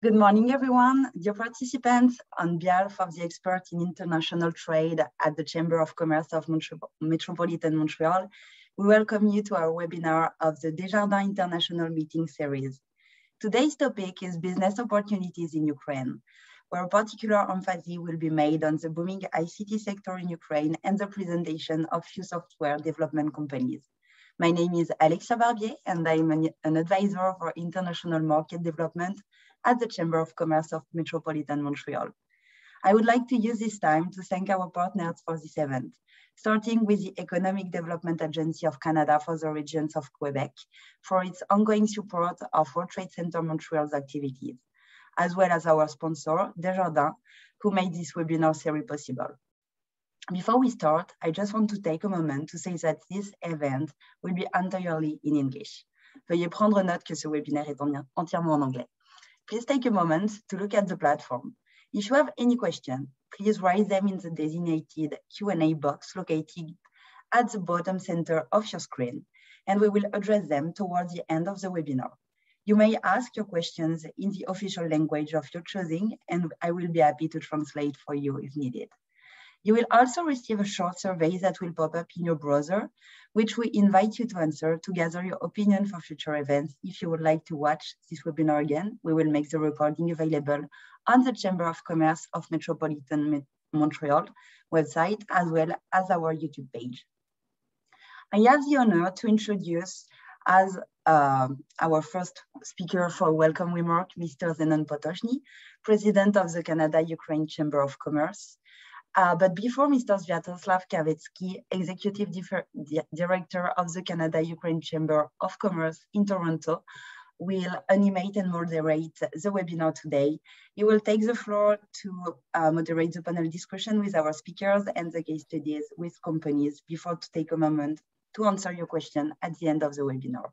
Good morning, everyone. Dear participants, on behalf of the expert in international trade at the Chamber of Commerce of Metropolitan Montreal, we welcome you to our webinar of the Desjardins International Meeting Series. Today's topic is business opportunities in Ukraine, where particular emphasis will be made on the booming ICT sector in Ukraine and the presentation of few software development companies. My name is Alexia Barbier, and I'm an advisor for international market development at the Chamber of Commerce of Metropolitan Montreal. I would like to use this time to thank our partners for this event, starting with the Economic Development Agency of Canada for the regions of Quebec for its ongoing support of World Trade Center Montreal's activities, as well as our sponsor, Desjardins, who made this webinar series possible. Before we start, I just want to take a moment to say that this event will be entirely in English. Veuillez prendre note que ce webinaire est entièrement en anglais. Please take a moment to look at the platform. If you have any questions, please write them in the designated Q&A box located at the bottom center of your screen, and we will address them towards the end of the webinar. You may ask your questions in the official language of your choosing, and I will be happy to translate for you if needed. You will also receive a short survey that will pop up in your browser, which we invite you to answer to gather your opinion for future events. If you would like to watch this webinar again, we will make the recording available on the Chamber of Commerce of Metropolitan Montreal website, as well as our YouTube page. I have the honor to introduce as our first speaker for welcome remark, Mr. Zenon Potoshny, President of the Canada-Ukraine Chamber of Commerce. But before Mr. Sviatoslav Kavetsky, Executive Director of the Canada-Ukraine Chamber of Commerce in Toronto, will animate and moderate the webinar today. He will take the floor to moderate the panel discussion with our speakers and the case studies with companies before to take a moment to answer your question at the end of the webinar.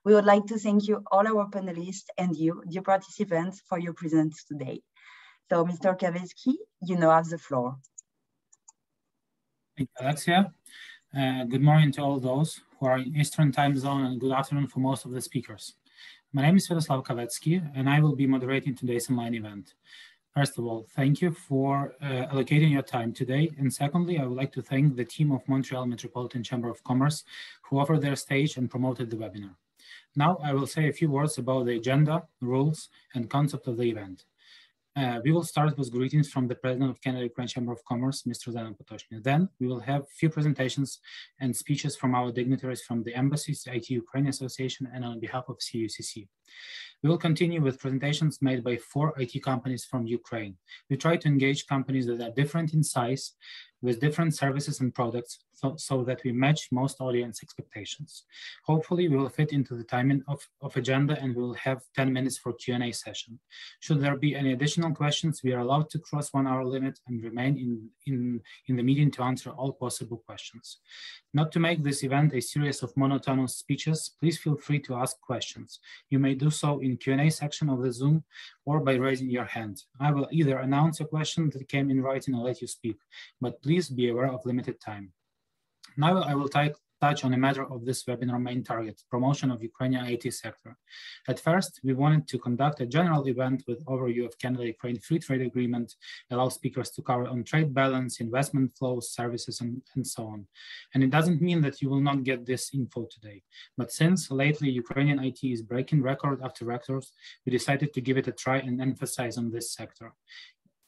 We would like to thank you, all our panelists, and you, dear participants, for your presence today. So, Mr. Kavetsky, you now have the floor. Thank you, Alexia. Good morning to all those who are in Eastern time zone, and good afternoon for most of the speakers. My name is Sviatoslav Kavetsky, and I will be moderating today's online event. First of all, thank you for allocating your time today. And secondly, I would like to thank the team of Montreal Metropolitan Chamber of Commerce who offered their stage and promoted the webinar. Now I will say a few words about the agenda, rules, and concept of the event. We will start with greetings from the President of Canada-Ukraine Chamber of Commerce, Mr. Zenon Potoshny. Then we will have a few presentations and speeches from our dignitaries from the embassies, IT Ukraine Association, and on behalf of CUCC. We will continue with presentations made by 4 IT companies from Ukraine. We try to engage companies that are different in size, with different services and products, so that we match most audience expectations. Hopefully, we will fit into the timing of agenda, and we will have 10 minutes for Q&A session. Should there be any additional questions, we are allowed to cross 1 hour limit and remain in the meeting to answer all possible questions. Not to make this event a series of monotonous speeches, please feel free to ask questions. You may do so in Q&A section of the Zoom or by raising your hand. I will either announce a question that came in writing or let you speak, but please be aware of limited time. Now I will touch on a matter of this webinar main target, promotion of Ukrainian IT sector. At first, we wanted to conduct a general event with overview of Canada-Ukraine Free Trade Agreement, allow speakers to cover on trade balance, investment flows, services, and so on. And it doesn't mean that you will not get this info today. But since lately Ukrainian IT is breaking record after records, we decided to give it a try and emphasize on this sector.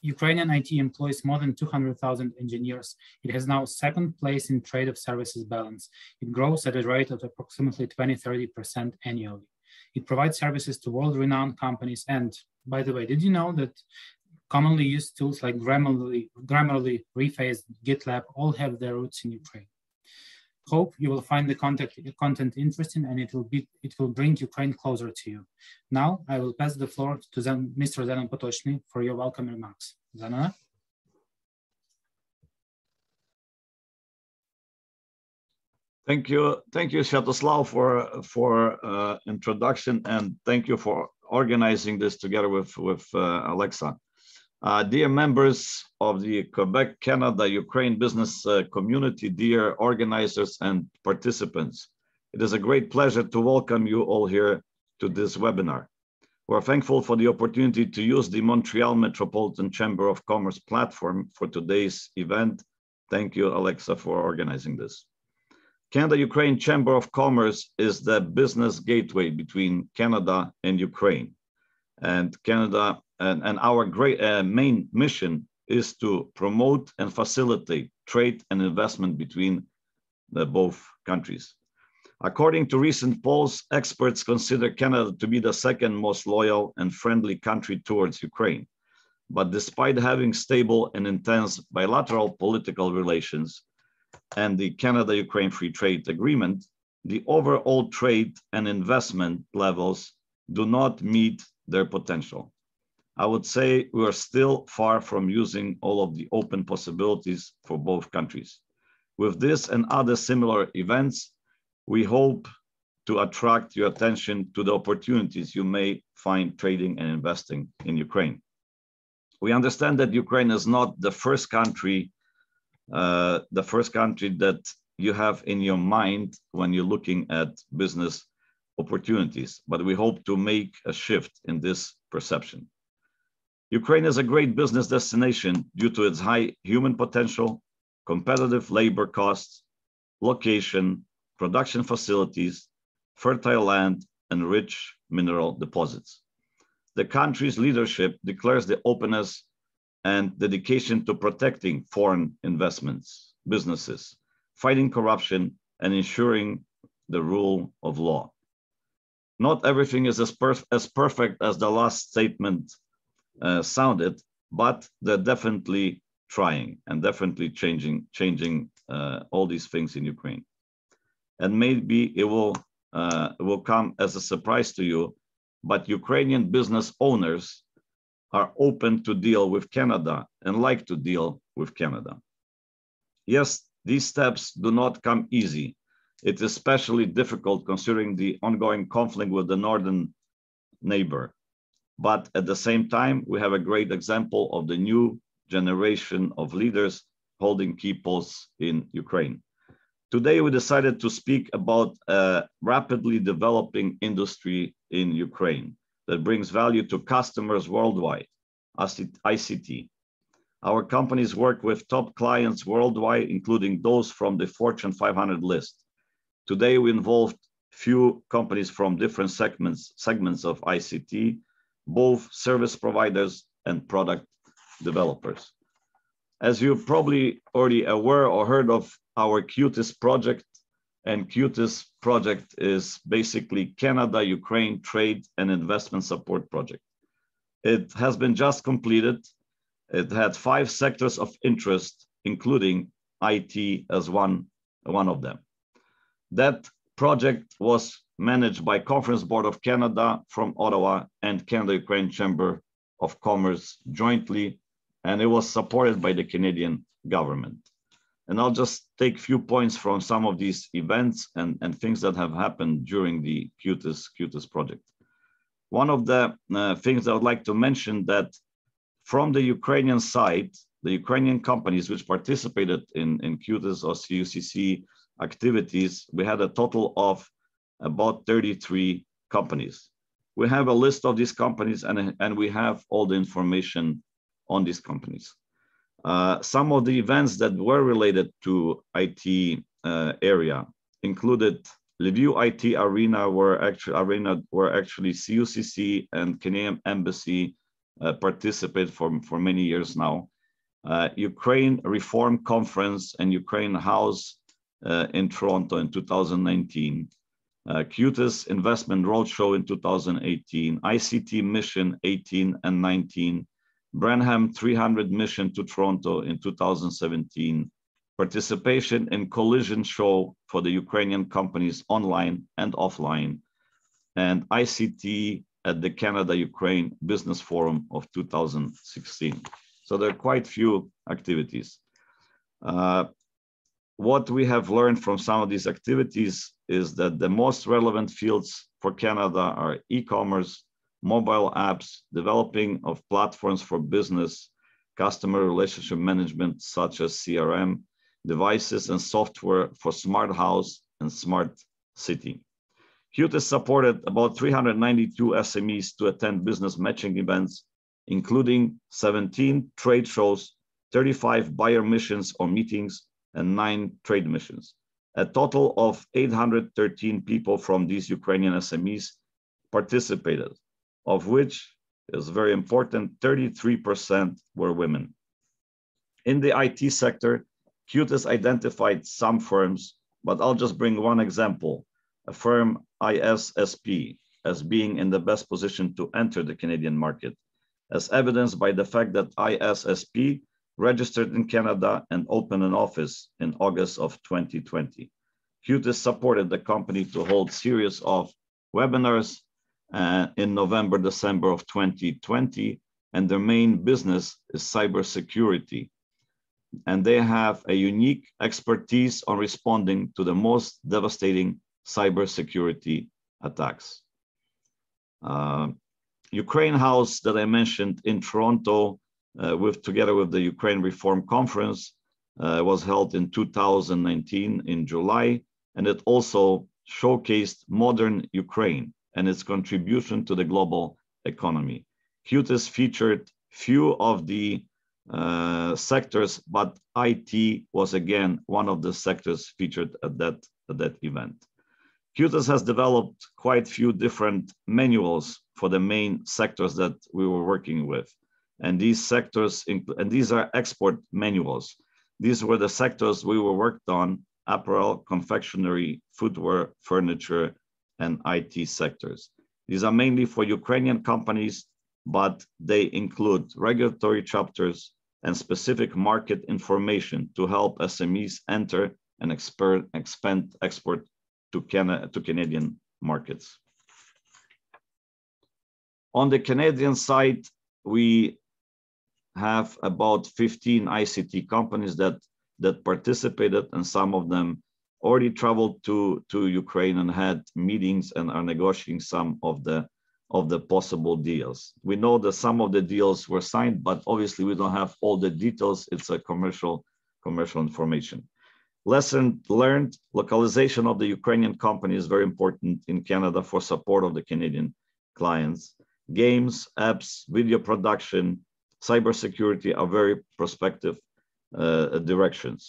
Ukrainian IT employs more than 200,000 engineers. It has now 2nd place in trade of services balance. It grows at a rate of approximately 20–30% annually. It provides services to world-renowned companies. And by the way, did you know that commonly used tools like Grammarly, Rephase, GitLab all have their roots in Ukraine? Hope you will find the content interesting, and it will bring Ukraine closer to you. Now I will pass the floor to Mr. Zenon Potoshny for your welcome remarks. Zenon? Thank you, Sviatoslav, for introduction, and thank you for organizing this together with Alexa. Dear members of the Quebec, Canada, Ukraine business community, dear organizers and participants, it is a great pleasure to welcome you all here to this webinar. We're thankful for the opportunity to use the Montreal Metropolitan Chamber of Commerce platform for today's event. Thank you, Alexa, for organizing this. Canada-Ukraine Chamber of Commerce is the business gateway between Canada and Ukraine. And Canada and our main mission is to promote and facilitate trade and investment between both countries. According to recent polls, experts consider Canada to be the second most loyal and friendly country towards Ukraine. But despite having stable and intense bilateral political relations and the Canada-Ukraine Free Trade Agreement, the overall trade and investment levels do not meet their potential. I would say we are still far from using all of the open possibilities for both countries. With this and other similar events, we hope to attract your attention to the opportunities you may find trading and investing in Ukraine. We understand that Ukraine is not the first country that you have in your mind when you're looking at business opportunities, but we hope to make a shift in this perception. Ukraine is a great business destination due to its high human potential, competitive labor costs, location, production facilities, fertile land, and rich mineral deposits. The country's leadership declares the openness and dedication to protecting foreign investments, businesses, fighting corruption, and ensuring the rule of law. Not everything is as perfect as the last statement sounded, but they're definitely trying and definitely changing all these things in Ukraine. And maybe it will come as a surprise to you, but Ukrainian business owners are open to deal with Canada and like to deal with Canada. Yes, these steps do not come easy. It is especially difficult considering the ongoing conflict with the northern neighbor. But at the same time, we have a great example of the new generation of leaders holding key posts in Ukraine. Today, we decided to speak about a rapidly developing industry in Ukraine that brings value to customers worldwide, ICT. Our companies work with top clients worldwide, including those from the Fortune 500 list. Today, we involved few companies from different segments of ICT, both service providers and product developers. As you're probably already aware or heard of our QTIS project, and QTIS project is basically Canada-Ukraine Trade and Investment Support Project. It has been just completed. It had 5 sectors of interest, including IT as one of them. That project was managed by Conference Board of Canada from Ottawa and Canada-Ukraine Chamber of Commerce jointly, and it was supported by the Canadian government. And I'll just take a few points from some of these events and things that have happened during the QTIS project. One of the things I would like to mention that from the Ukrainian side, the Ukrainian companies which participated in QTIS or CUCC activities, we had a total of about 33 companies. We have a list of these companies and we have all the information on these companies. Some of the events that were related to IT area included Lviv IT Arena, where actually CUCC and Canadian Embassy participate for many years now. Ukraine Reform Conference and Ukraine House in Toronto in 2019. QTIS Investment Roadshow in 2018, ICT Mission 18 and 19, Branham 300 Mission to Toronto in 2017, participation in Collision Show for the Ukrainian companies online and offline, and ICT at the Canada-Ukraine Business Forum of 2016. So there are quite few activities. What we have learned from some of these activities is that the most relevant fields for Canada are e-commerce, mobile apps, developing of platforms for business, customer relationship management such as CRM, devices and software for smart house and smart city. QTIS supported about 392 SMEs to attend business matching events, including 17 trade shows, 35 buyer missions or meetings, and 9 trade missions. A total of 813 people from these Ukrainian SMEs participated, of which is very important, 33% were women. In the IT sector, QTIS identified some firms, but I'll just bring one example, a firm ISSP as being in the best position to enter the Canadian market, as evidenced by the fact that ISSP registered in Canada and opened an office in August of 2020. QTIS supported the company to hold series of webinars in November, December of 2020, and their main business is cybersecurity. And they have a unique expertise on responding to the most devastating cybersecurity attacks. Ukraine House that I mentioned in Toronto, together with the Ukraine Reform Conference, was held in 2019 in July, and it also showcased modern Ukraine and its contribution to the global economy. QTIS featured few of the sectors, but IT was again one of the sectors featured at that event. QTIS has developed quite few different manuals for the main sectors that we were working with. And these sectors, and these are export manuals. These were the sectors we were worked on: apparel, confectionery, footwear, furniture, and IT sectors. These are mainly for Ukrainian companies, but they include regulatory chapters and specific market information to help SMEs enter and expand export to Canadian markets. On the Canadian side, we have about 15 ICT companies that participated, and some of them already traveled to Ukraine and had meetings and are negotiating some of the possible deals. We know that some of the deals were signed, but obviously we don't have all the details. It's a commercial information. Lesson learned: localization of the Ukrainian company is very important in Canada for support of the Canadian clients. Games, apps, video production, cybersecurity are very prospective directions.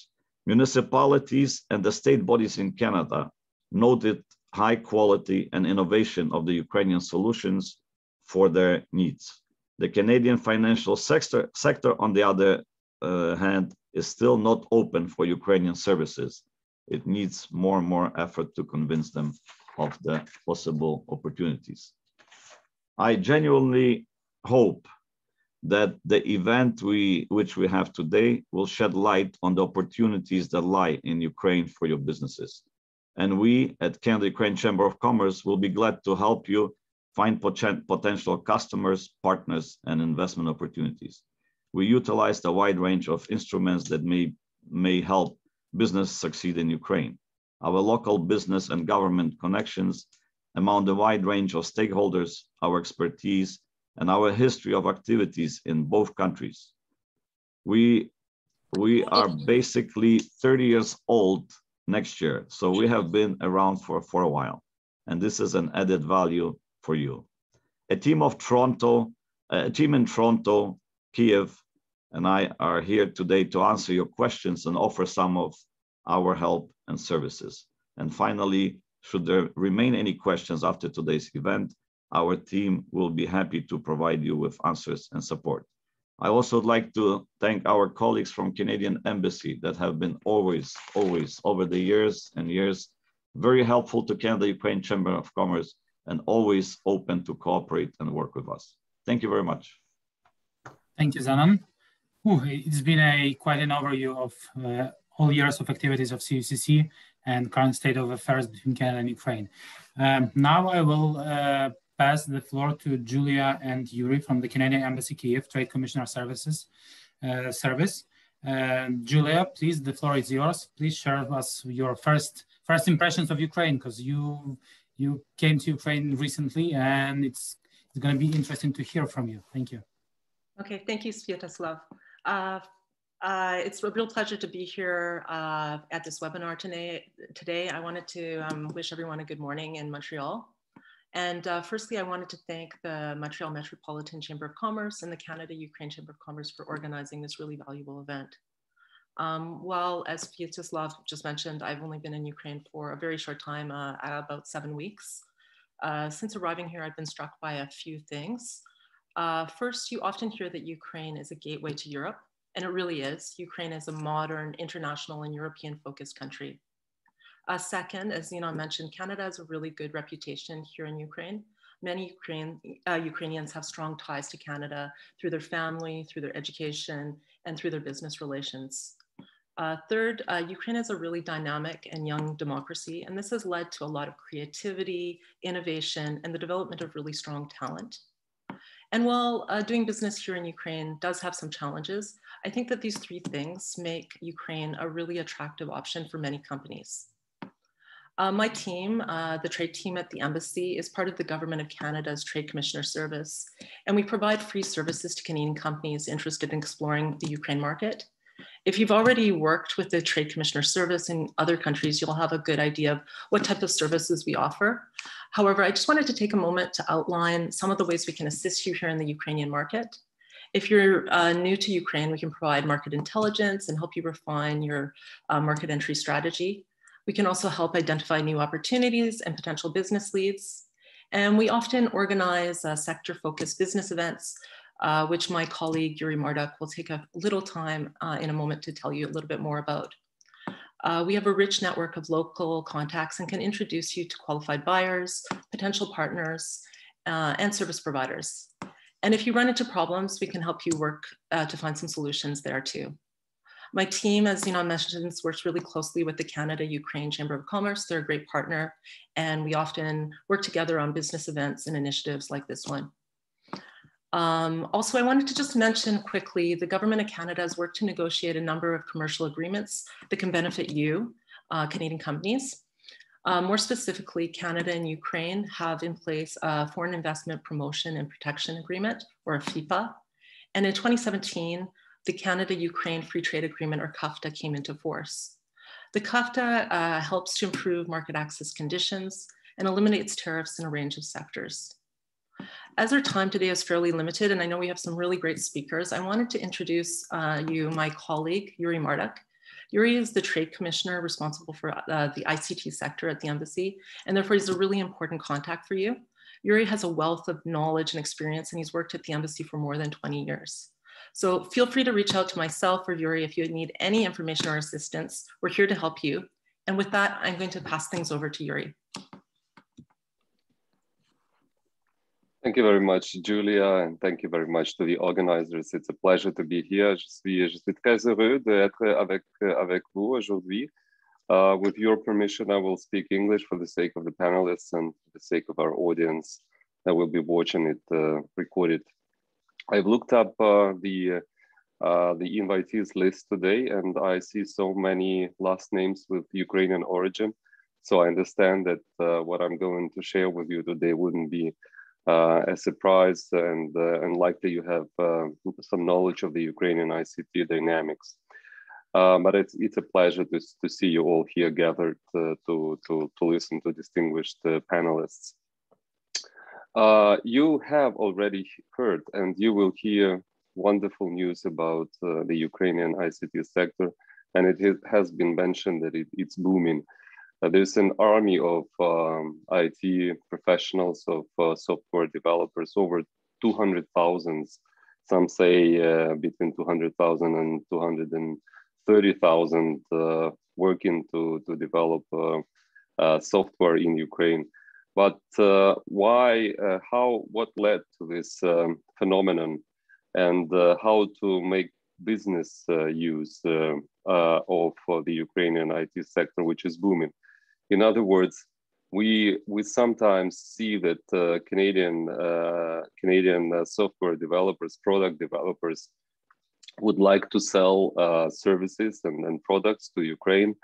Municipalities and the state bodies in Canada noted high quality and innovation of the Ukrainian solutions for their needs. The Canadian financial sector, on the other hand, is still not open for Ukrainian services. It needs more and more effort to convince them of the possible opportunities. I genuinely hope that the event which we have today will shed light on the opportunities that lie in Ukraine for your businesses. And we at Canada Ukraine Chamber of Commerce will be glad to help you find potential customers, partners, and investment opportunities. We utilized a wide range of instruments that may help business succeed in Ukraine. Our local business and government connections, among the wide range of stakeholders, our expertise, and our history of activities in both countries. We are basically 30 years old next year, so we have been around for a while, and this is an added value for you. A team in Toronto, Kiev, and I are here today to answer your questions and offer some of our help and services. And finally, should there remain any questions after today's event, our team will be happy to provide you with answers and support. I also would like to thank our colleagues from Canadian Embassy that have been always over the years and years, very helpful to Canada Ukraine Chamber of Commerce and always open to cooperate and work with us. Thank you very much. Thank you, Zenon. It's been quite an overview of all years of activities of CUCC and current state of affairs between Canada and Ukraine. Now I will pass the floor to Julia and Yuri from the Canadian Embassy Kiev Trade Commissioner Service. Julia, please, the floor is yours. Please share with us your first impressions of Ukraine, because you came to Ukraine recently, and it's going to be interesting to hear from you. Thank you. Okay, thank you, Sviatoslav. It's a real pleasure to be here at this webinar today. I wanted to wish everyone a good morning in Montreal. And firstly, I wanted to thank the Montreal Metropolitan Chambre of Commerce and the Canada-Ukraine Chamber of Commerce for organizing this really valuable event. While, as Vyacheslav just mentioned, I've only been in Ukraine for a very short time, about 7 weeks. Since arriving here, I've been struck by a few things. First, you often hear that Ukraine is a gateway to Europe. And it really is. Ukraine is a modern, international, and European-focused country. Second, as Zenon mentioned, Canada has a really good reputation here in Ukraine. Many Ukrainians have strong ties to Canada through their family, through their education, and through their business relations. Third, Ukraine is a really dynamic and young democracy, and this has led to a lot of creativity, innovation, and the development of really strong talent. And while doing business here in Ukraine does have some challenges, I think that these three things make Ukraine a really attractive option for many companies. My team, the trade team at the embassy, is part of the Government of Canada's Trade Commissioner Service, and we provide free services to Canadian companies interested in exploring the Ukraine market. If you've already worked with the Trade Commissioner Service in other countries, you'll have a good idea of what type of services we offer. However, I just wanted to take a moment to outline some of the ways we can assist you here in the Ukrainian market. If you're new to Ukraine, we can provide market intelligence and help you refine your market entry strategy. We can also help identify new opportunities and potential business leads. And we often organize sector-focused business events, which my colleague Yuri Marduk will take a little time in a moment to tell you a little bit more about. We have a rich network of local contacts and can introduce you to qualified buyers, potential partners, and service providers. And if you run into problems, we can help you work to find some solutions there too. My team, as Zenon mentioned, works really closely with the Canada-Ukraine Chamber of Commerce. They're a great partner, and we often work together on business events and initiatives like this one. Also, I wanted to just mention quickly, the Government of Canada has worked to negotiate a number of commercial agreements that can benefit you, Canadian companies. More specifically, Canada and Ukraine have in place a Foreign Investment Promotion and Protection Agreement, or a FIPA. And in 2017, the Canada-Ukraine Free Trade Agreement, or CAFTA, came into force. The CAFTA helps to improve market access conditions and eliminates tariffs in a range of sectors. As our time today is fairly limited, and I know we have some really great speakers, I wanted to introduce you my colleague, Yuri Marduk. Yuri is the Trade Commissioner responsible for the ICT sector at the embassy, and therefore he's a really important contact for you. Yuri has a wealth of knowledge and experience, and he's worked at the embassy for more than 20 years. So feel free to reach out to myself or Yuri if you need any information or assistance. We're here to help you. And with that, I'm going to pass things over to Yuri. Thank you very much, Julia, and thank you very much to the organizers. It's a pleasure to be here. Je suis très heureux d'être avec vous aujourd'hui. With your permission, I will speak English for the sake of the panelists and for the sake of our audience that will be watching it recorded. I've looked up the invitees list today, and I see so many last names with Ukrainian origin. So I understand that what I'm going to share with you today wouldn't be a surprise, and likely you have some knowledge of the Ukrainian ICT dynamics. But it's a pleasure to see you all here gathered to listen to distinguished panelists. You have already heard, and you will hear wonderful news about the Ukrainian ICT sector, and it has been mentioned that it's booming. There's an army of IT professionals, of software developers, over 200,000. Some say between 200,000 and 230,000 working to develop software in Ukraine. But why, what led to this phenomenon, and how to make business use of the Ukrainian IT sector, which is booming? In other words, we sometimes see that Canadian software developers, product developers, would like to sell services and products to Ukraine,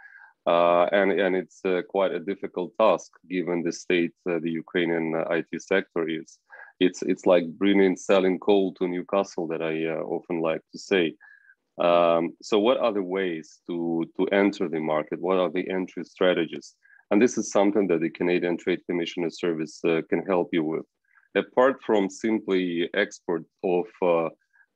and it's quite a difficult task given the state the Ukrainian IT sector is. It's like selling coal to Newcastle, that I often like to say. So what are the ways to enter the market? What are the entry strategies? And this is something that the Canadian Trade Commissioner Service can help you with. Apart from simply export of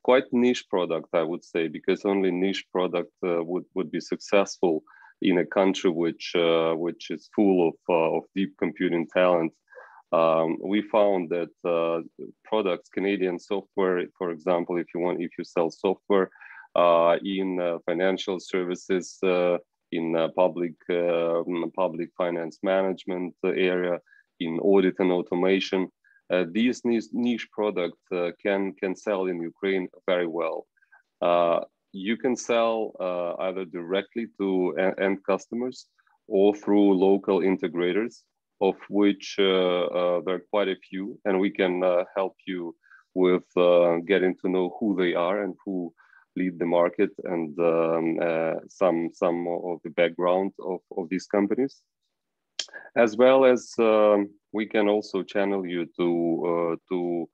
quite niche product, I would say, because only niche product would be successful in a country which is full of deep computing talent. We found that products, Canadian software, for example, if you sell software in financial services, in public finance management area, in audit and automation, these niche products can sell in Ukraine very well. You can sell either directly to end customers or through local integrators, of which there are quite a few, and we can help you with getting to know who they are and who lead the market, and some of the background of these companies, as well as we can also channel you to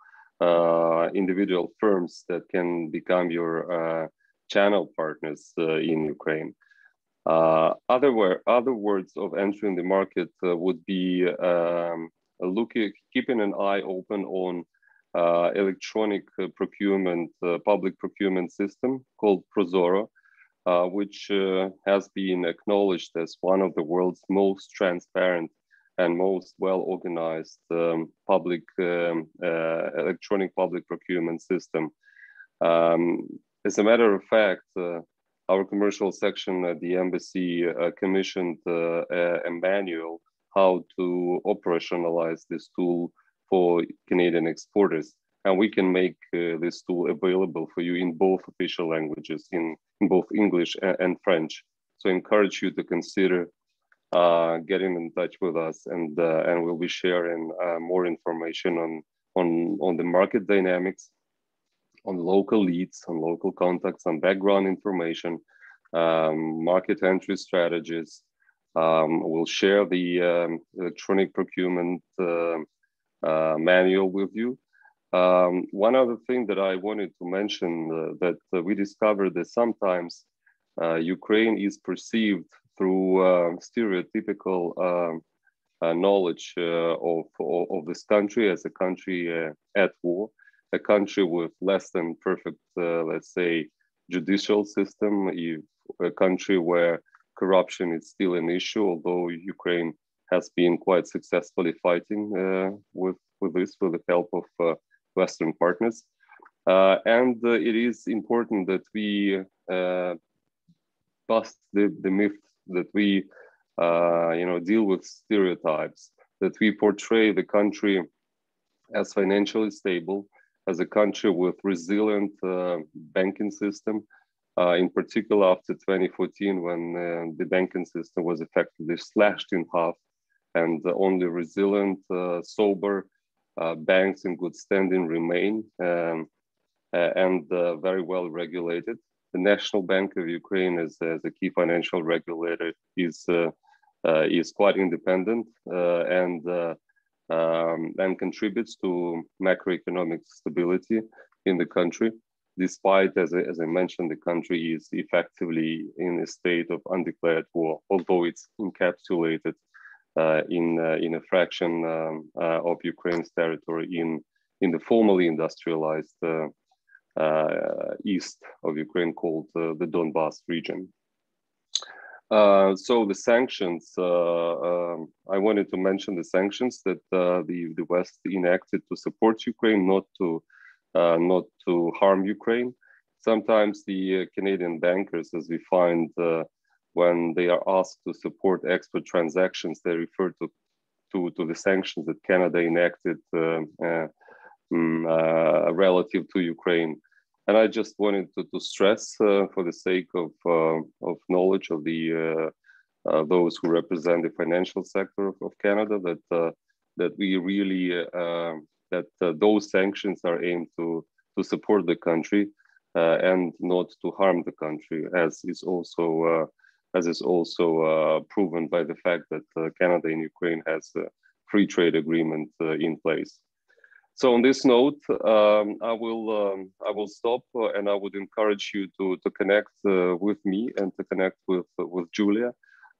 individual firms that can become your channel partners in Ukraine. Other words of entering the market would be keeping an eye open on electronic procurement, public procurement system called Prozoro, which has been acknowledged as one of the world's most transparent and most well-organized electronic public procurement system. As a matter of fact, our commercial section at the embassy commissioned a manual how to operationalize this tool for Canadian exporters. And we can make this tool available for you in both official languages, in both English and French. So I encourage you to consider getting in touch with us, and we'll be sharing more information on the market dynamics, on local leads, on local contacts, on background information, market entry strategies. We'll share the electronic procurement manual with you. One other thing that I wanted to mention that we discovered that sometimes Ukraine is perceived through stereotypical knowledge of this country as a country at war, a country with less than perfect, let's say, judicial system, a country where corruption is still an issue, although Ukraine has been quite successfully fighting with the help of Western partners. And it is important that we bust the myth, that we deal with stereotypes, that we portray the country as financially stable, as a country with resilient banking system, in particular after 2014, when the banking system was effectively slashed in half, and only resilient, sober banks in good standing remain, and very well regulated. The National Bank of Ukraine, as a key financial regulator, is quite independent and contributes to macroeconomic stability in the country, despite, as I mentioned, the country is effectively in a state of undeclared war, although it's encapsulated in a fraction of Ukraine's territory in the formerly industrialized east of Ukraine, called the Donbas region. So the sanctions, I wanted to mention the sanctions that the West enacted to support Ukraine, not to harm Ukraine. Sometimes the Canadian bankers, as we find, when they are asked to support export transactions, they refer to the sanctions that Canada enacted relative to Ukraine. And I just wanted to stress, for the sake of knowledge of those who represent the financial sector of Canada, that we really those sanctions are aimed to support the country and not to harm the country, as is also proven by the fact that Canada and Ukraine has a free trade agreement in place. So on this note, I will stop, and I would encourage you to connect with me and to connect with Julia.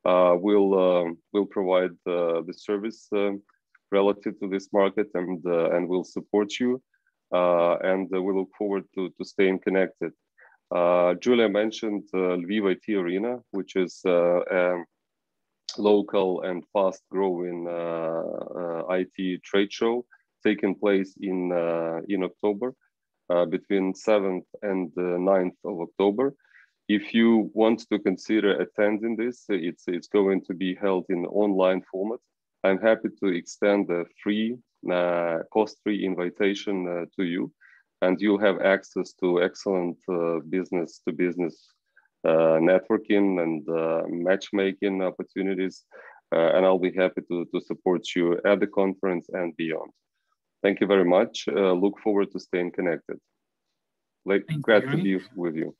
We'll provide the service relative to this market, and we'll support you, and we look forward to staying connected. Julia mentioned Lviv IT Arena, which is a local and fast-growing IT trade show taking place in October, between 7th and 9th of October. If you want to consider attending this, it's going to be held in online format. I'm happy to extend a free, cost-free invitation to you, and you'll have access to excellent business-to-business networking and matchmaking opportunities, and I'll be happy to support you at the conference and beyond. Thank you very much. Look forward to staying connected. Glad to be with you.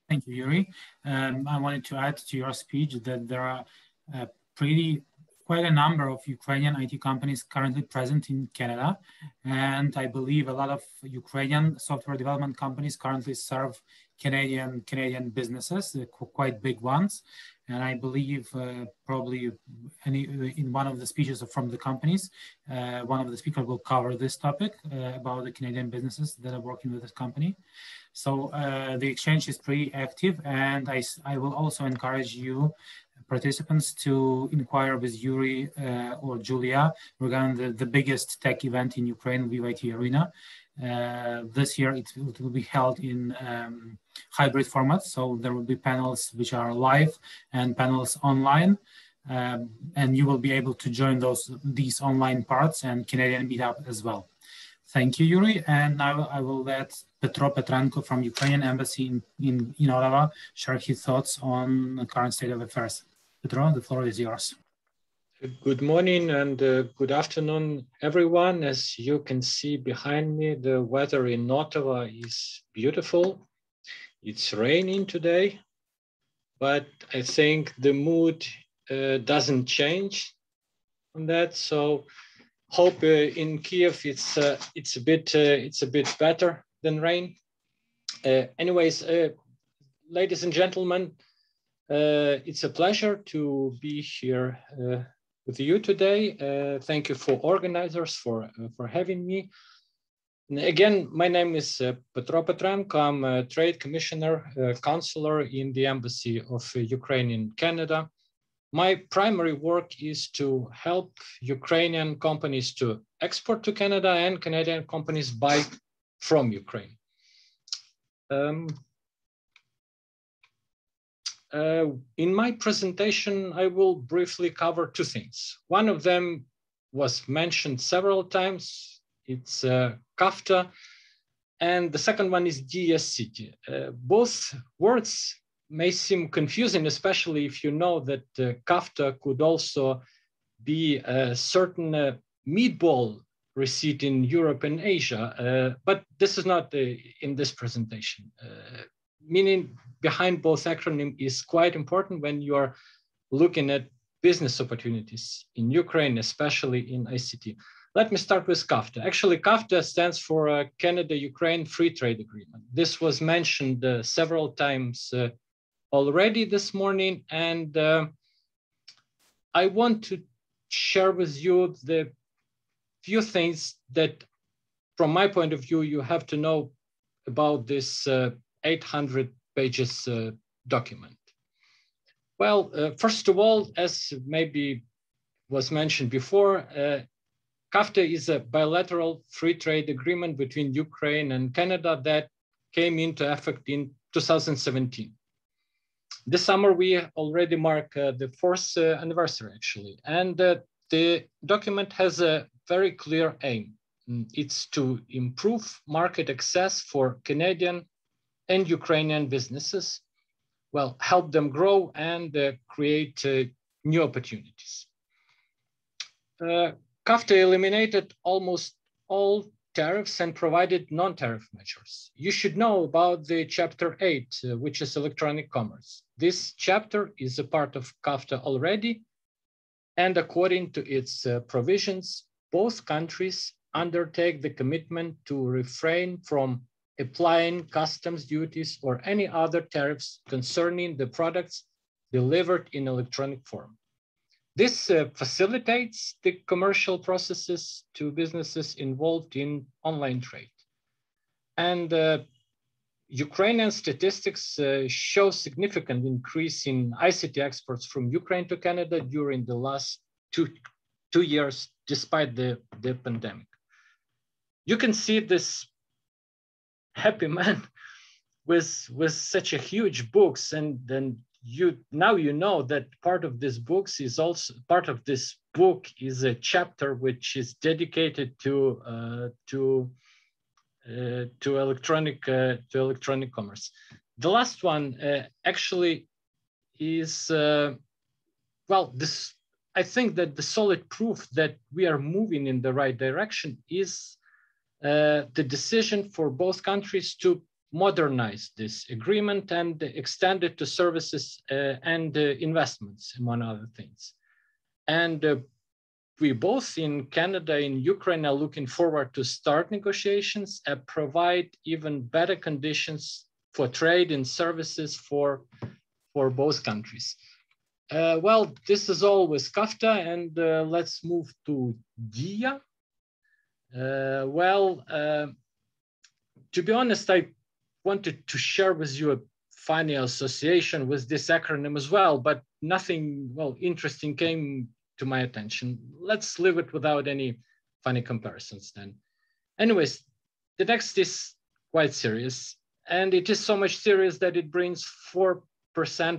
Thank you, Yuri. I wanted to add to your speech that there are quite a number of Ukrainian IT companies currently present in Canada. And I believe a lot of Ukrainian software development companies currently serve Canadian businesses, quite big ones. And I believe probably in one of the speeches from the companies, one of the speakers will cover this topic about the Canadian businesses that are working with this company. So the exchange is pretty active, and I will also encourage you participants to inquire with Yuri or Julia regarding the biggest tech event in Ukraine, Lviv IT Arena. This year it will be held in hybrid format, so there will be panels which are live and panels online, and you will be able to join these online parts and Canadian meetup as well. Thank you, Yuri, and now I will let Petro Petrenko from Ukrainian Embassy in Ottawa share his thoughts on the current state of affairs. Petro, the floor is yours. Good morning and good afternoon, everyone. As you can see behind me, the weather in Ottawa is beautiful. It's raining today, but I think the mood doesn't change on that. So hope in Kiev it's a bit better than rain. Anyways, ladies and gentlemen, it's a pleasure to be here with you today. Thank you for organizers for having me. And again, my name is Petro Petrenko. I'm a trade commissioner, counselor in the Embassy of Ukraine in Canada. My primary work is to help Ukrainian companies to export to Canada and Canadian companies buy from Ukraine. In my presentation, I will briefly cover two things. One of them was mentioned several times. It's CAFTA, and the second one is DSCT. Both words may seem confusing, especially if you know that CAFTA could also be a certain meatball receipt in Europe and Asia, but this is not in this presentation. Meaning behind both acronyms is quite important when you are looking at business opportunities in Ukraine, especially in ICT. Let me start with CAFTA. Actually, CAFTA stands for Canada-Ukraine Free Trade Agreement. This was mentioned several times already this morning, and I want to share with you the few things that, from my point of view, you have to know about this 800 pages document. Well, first of all, as maybe was mentioned before, CAFTA is a bilateral free trade agreement between Ukraine and Canada that came into effect in 2017. This summer, we already mark the 4th anniversary, actually. And the document has a very clear aim. It's to improve market access for Canadian and Ukrainian businesses, well, help them grow and create new opportunities. CAFTA eliminated almost all tariffs and provided non-tariff measures. You should know about the Chapter 8, which is electronic commerce. This chapter is a part of CAFTA already, and according to its provisions, both countries undertake the commitment to refrain from applying customs duties or any other tariffs concerning the products delivered in electronic form. This facilitates the commercial processes to businesses involved in online trade. And Ukrainian statistics show significant increase in ICT exports from Ukraine to Canada during the last two years, despite the pandemic. You can see this happy man with such a huge books, and then now you know that part of this book is a chapter which is dedicated to electronic commerce. The last one actually is I think that the solid proof that we are moving in the right direction is the decision for both countries to modernize this agreement and extend it to services and investments, among other things. And we both in Canada and Ukraine are looking forward to start negotiations and provide even better conditions for trade and services for both countries. Well, this is all with CAFTA, and let's move to DIA. To be honest, I wanted to share with you a funny association with this acronym as well, but nothing, interesting came to my attention. Let's leave it without any funny comparisons then. Anyways, the next is quite serious, and it is so much serious that it brings 4%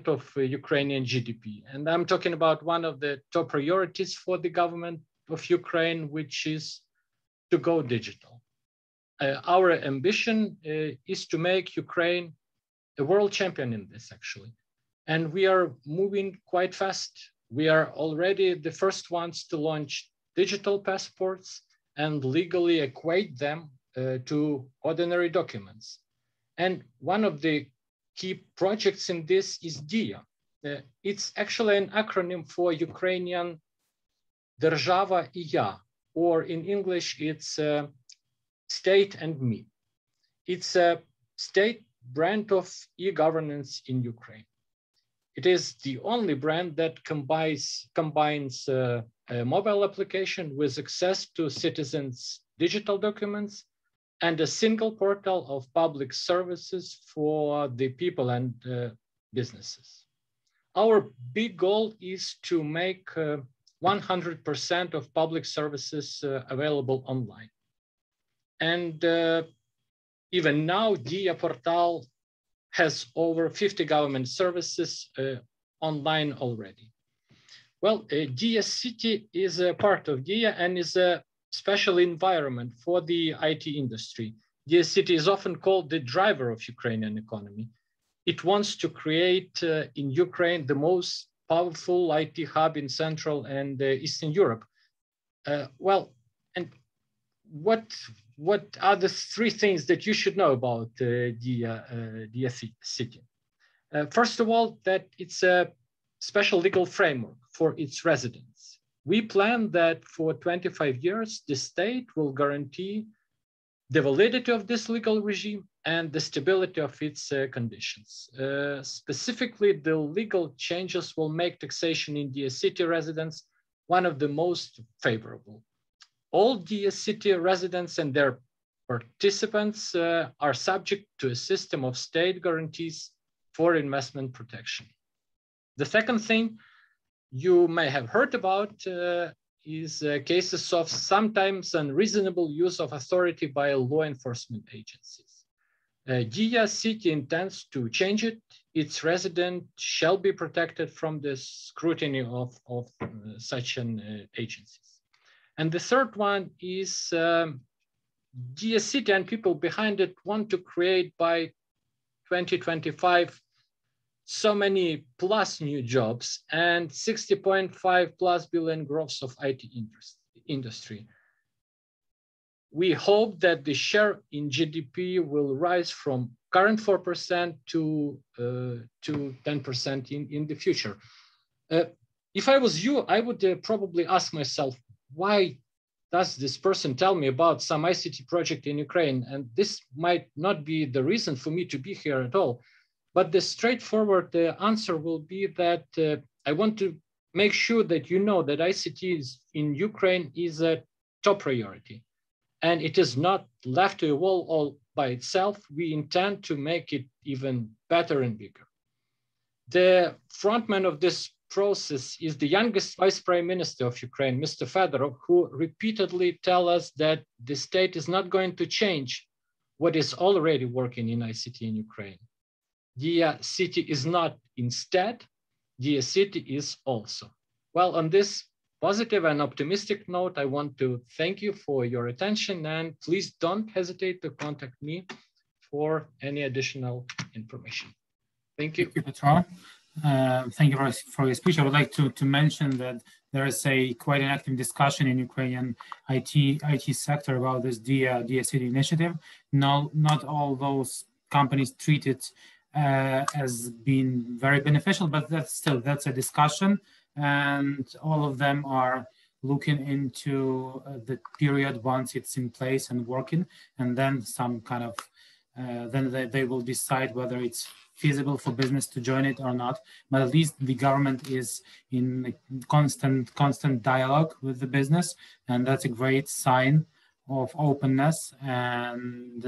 of Ukrainian GDP. And I'm talking about one of the top priorities for the government of Ukraine, which is to go digital. Our ambition is to make Ukraine a world champion in this, actually. And we are moving quite fast. We are already the first ones to launch digital passports and legally equate them to ordinary documents. And one of the key projects in this is DIA. It's actually an acronym for Ukrainian Держава і я, or in English, it's State and Me. It's a state brand of e-governance in Ukraine. It is the only brand that combines a mobile application with access to citizens' digital documents and a single portal of public services for the people and businesses. Our big goal is to make 100% of public services available online. And even now, DIA Portal has over 50 government services online already. Well, DIA City is a part of DIA and is a special environment for the IT industry. DIA City is often called the driver of Ukrainian economy. It wants to create in Ukraine the most powerful IT hub in Central and Eastern Europe. And what are the three things that you should know about DIA City? First of all, that it's a special legal framework for its residents. We plan that for 25 years, the state will guarantee the validity of this legal regime and the stability of its conditions. Specifically, the legal changes will make taxation in DIA City residents one of the most favorable. All DIA City residents and their participants are subject to a system of state guarantees for investment protection. The second thing you may have heard about is cases of sometimes unreasonable use of authority by law enforcement agencies. DIA City intends to change it. Its resident shall be protected from the scrutiny of such an agencies. And the third one is DIA City and people behind it want to create by 2025 so many plus new jobs and 60.5 plus billion growth of IT industry. We hope that the share in GDP will rise from current 4% to 10% in the future. If I was you, I would probably ask myself, why does this person tell me about some ICT project in Ukraine? And this might not be the reason for me to be here at all. But the straightforward answer will be that I want to make sure that you know that ICT in Ukraine is a top priority. And it is not left to evolve all by itself. We intend to make it even better and bigger. The frontman of this process is the youngest Vice Prime Minister of Ukraine, Mr. Fedorov, who repeatedly tells us that the state is not going to change what is already working in ICT in Ukraine. The city is not instead, the city is also. Well, on this positive and optimistic note, I want to thank you for your attention, and please don't hesitate to contact me for any additional information. Thank you. Thank you, Petro. Thank you for your speech. I would like to mention that there is quite an active discussion in Ukrainian IT sector about this Dia City initiative. Not all those companies treat it as being very beneficial, but that's a discussion, and all of them are looking into the period once it's in place and working, and then some kind of then they will decide whether it's feasible for business to join it or not. But at least the government is in constant dialogue with the business, and that's a great sign of openness and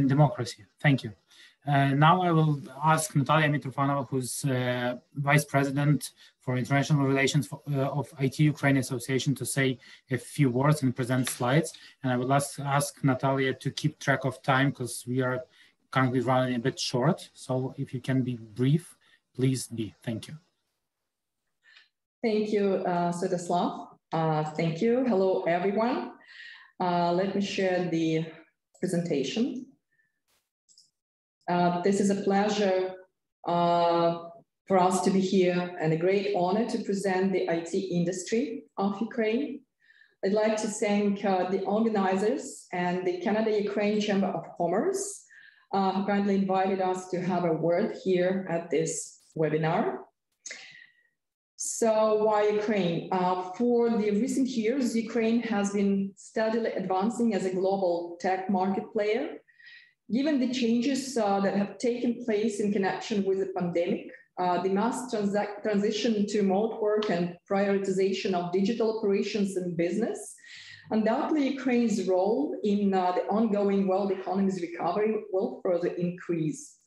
democracy. Thank you. Now I will ask Natalia Mitrofanova, who's Vice President for International Relations of IT Ukraine Association, to say a few words and present slides. And I would ask Natalia to keep track of time because we are currently running a bit short. So if you can be brief, please be. Thank you. Thank you, Sviatoslav. Thank you. Hello, everyone. Let me share the presentation. This is a pleasure for us to be here and a great honor to present the IT industry of Ukraine. I'd like to thank the organizers and the Canada-Ukraine Chamber of Commerce who kindly invited us to have a word here at this webinar. So why Ukraine? For the recent years, Ukraine has been steadily advancing as a global tech market player. Given the changes that have taken place in connection with the pandemic, the mass transition to remote work and prioritization of digital operations and business, undoubtedly Ukraine's role in the ongoing world economy's recovery will further increase.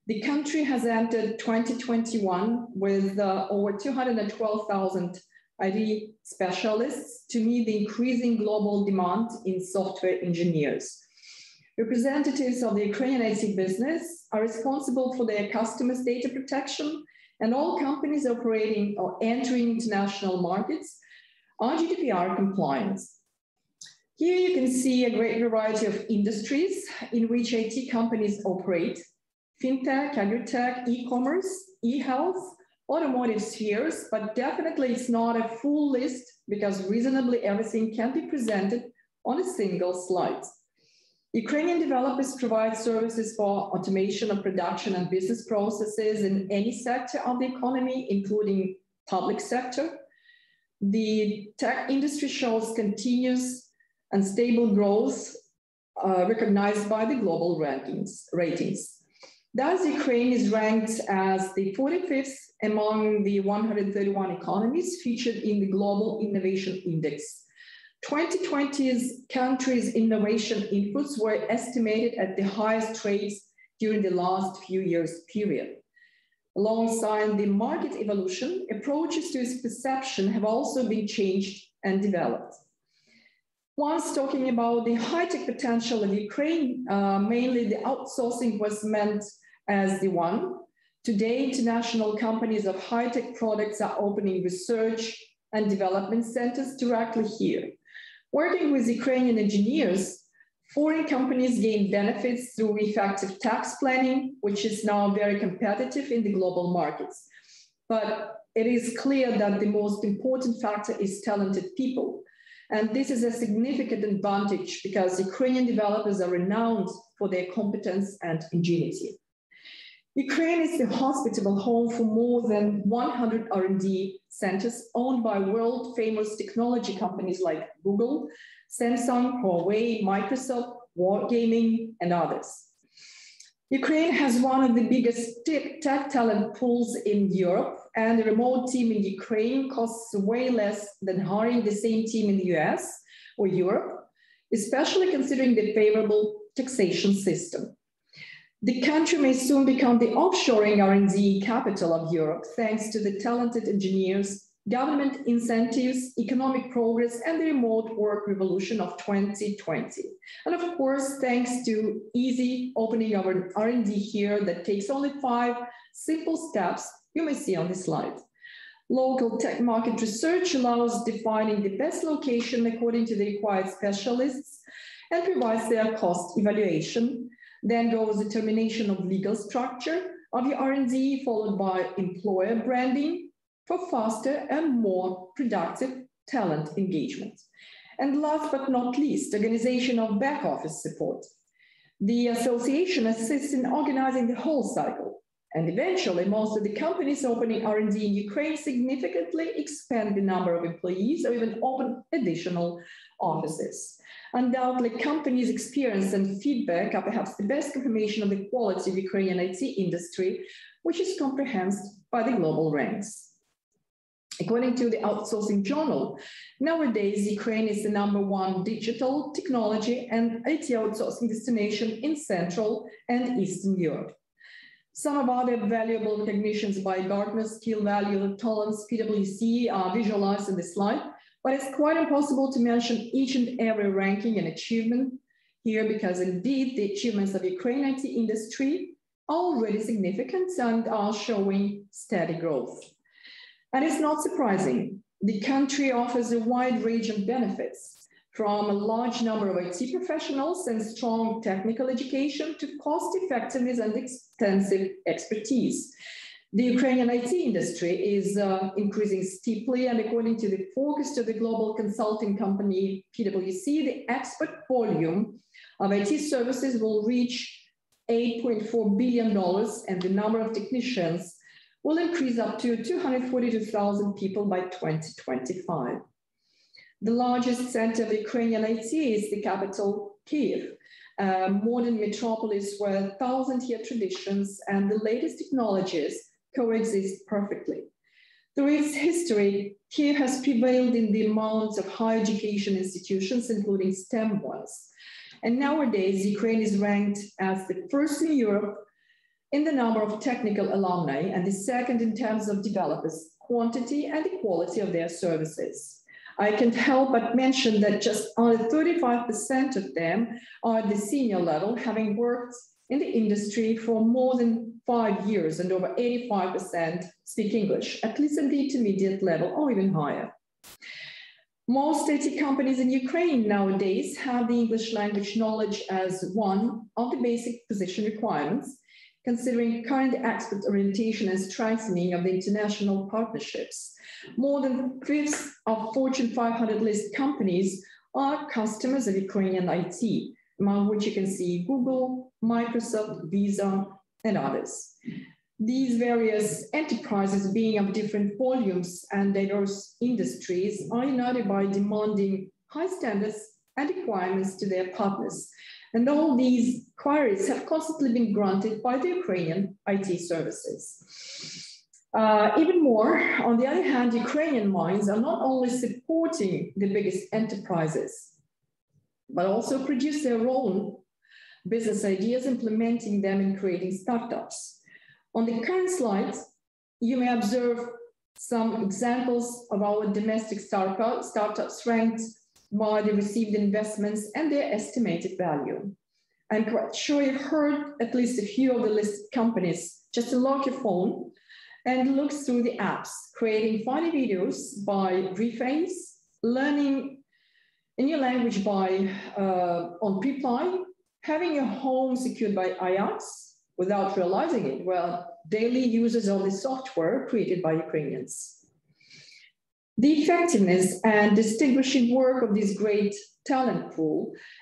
The country has entered 2021 with over 212,000 IT specialists to meet the increasing global demand in software engineers. Representatives of the Ukrainian IT business are responsible for their customers' data protection, and all companies operating or entering international markets are GDPR compliant. Here you can see a great variety of industries in which IT companies operate: fintech, agritech, e-commerce, e-health, automotive spheres, but definitely it's not a full list because reasonably everything can be presented on a single slide. Ukrainian developers provide services for automation of production and business processes in any sector of the economy, including public sector. The tech industry shows continuous and stable growth recognized by the global ratings. Thus, Ukraine is ranked as the 45th among the 131 economies featured in the Global Innovation Index. 2020's country's innovation inputs were estimated at the highest rates during the last few years period. Alongside the market evolution, approaches to its perception have also been changed and developed. Once talking about the high-tech potential of Ukraine, mainly the outsourcing was meant as the one. Today, international companies of high-tech products are opening research and development centers directly here. Working with Ukrainian engineers, foreign companies gain benefits through effective tax planning, which is now very competitive in the global markets. But it is clear that the most important factor is talented people. And this is a significant advantage because Ukrainian developers are renowned for their competence and ingenuity. Ukraine is the hospitable home for more than 100 R&D centers owned by world-famous technology companies like Google, Samsung, Huawei, Microsoft, Wargaming, and others. Ukraine has one of the biggest tech talent pools in Europe, and a remote team in Ukraine costs way less than hiring the same team in the US or Europe, especially considering the favorable taxation system. The country may soon become the offshoring R&D capital of Europe, thanks to the talented engineers, government incentives, economic progress, and the remote work revolution of 2020. And of course, thanks to easy opening of an R&D here that takes only 5 simple steps you may see on this slide. Local tech market research allows defining the best location according to the required specialists and provides their cost evaluation. Then goes determination of legal structure of your R&D, followed by employer branding for faster and more productive talent engagement. And last but not least, organization of back office support. The association assists in organizing the whole cycle. And eventually, most of the companies opening R&D in Ukraine significantly expand the number of employees or even open additional offices. Undoubtedly, companies' experience and feedback are perhaps the best confirmation of the quality of Ukrainian IT industry, which is comprehended by the global ranks. According to the Outsourcing Journal, nowadays, Ukraine is the #1 digital technology and IT outsourcing destination in Central and Eastern Europe. Some of other valuable recognitions by Gartner, Skill Value, Talents, PwC are visualized in this slide, but it's quite impossible to mention each and every ranking and achievement here because indeed the achievements of Ukraine IT industry are already significant and are showing steady growth. And it's not surprising. The country offers a wide range of benefits, from a large number of IT professionals and strong technical education to cost effectiveness and extensive expertise. The Ukrainian IT industry is increasing steeply, and according to the forecast of the global consulting company PwC, the export volume of IT services will reach $8.4 billion, and the number of technicians will increase up to 242,000 people by 2025. The largest center of Ukrainian IT is the capital, Kyiv, a modern metropolis where 1,000-year traditions and the latest technologies coexist perfectly. Through its history, Kyiv has prevailed in the amount of higher education institutions, including STEM ones. And nowadays, Ukraine is ranked as the first in Europe in the number of technical alumni and the second in terms of developers, quantity and the quality of their services. I can't help but mention that just under 35% of them are at the senior level, having worked in the industry for more than 5 years, and over 85% speak English, at least at the intermediate level or even higher. Most IT companies in Ukraine nowadays have the English language knowledge as one of the basic position requirements, considering current expert orientation and strengthening of the international partnerships. More than 1/5 of Fortune 500 list companies are customers of Ukrainian IT, among which you can see Google, Microsoft, Visa, and others. These various enterprises, being of different volumes and diverse industries, are united by demanding high standards and requirements to their partners. And all these queries have constantly been granted by the Ukrainian IT services. Even more, on the other hand, Ukrainian minds are not only supporting the biggest enterprises, but also produce their own business ideas, implementing them and creating startups. On the current slides, you may observe some examples of our domestic startups ranked by the received investments and their estimated value. I'm quite sure you've heard at least a few of the listed companies. Just unlock your phone and look through the apps, creating funny videos by reframes, learning a new language by on Preply, having a home secured by IATS without realizing it, well, daily users of the software created by Ukrainians. The effectiveness and distinguishing work of this great talent pool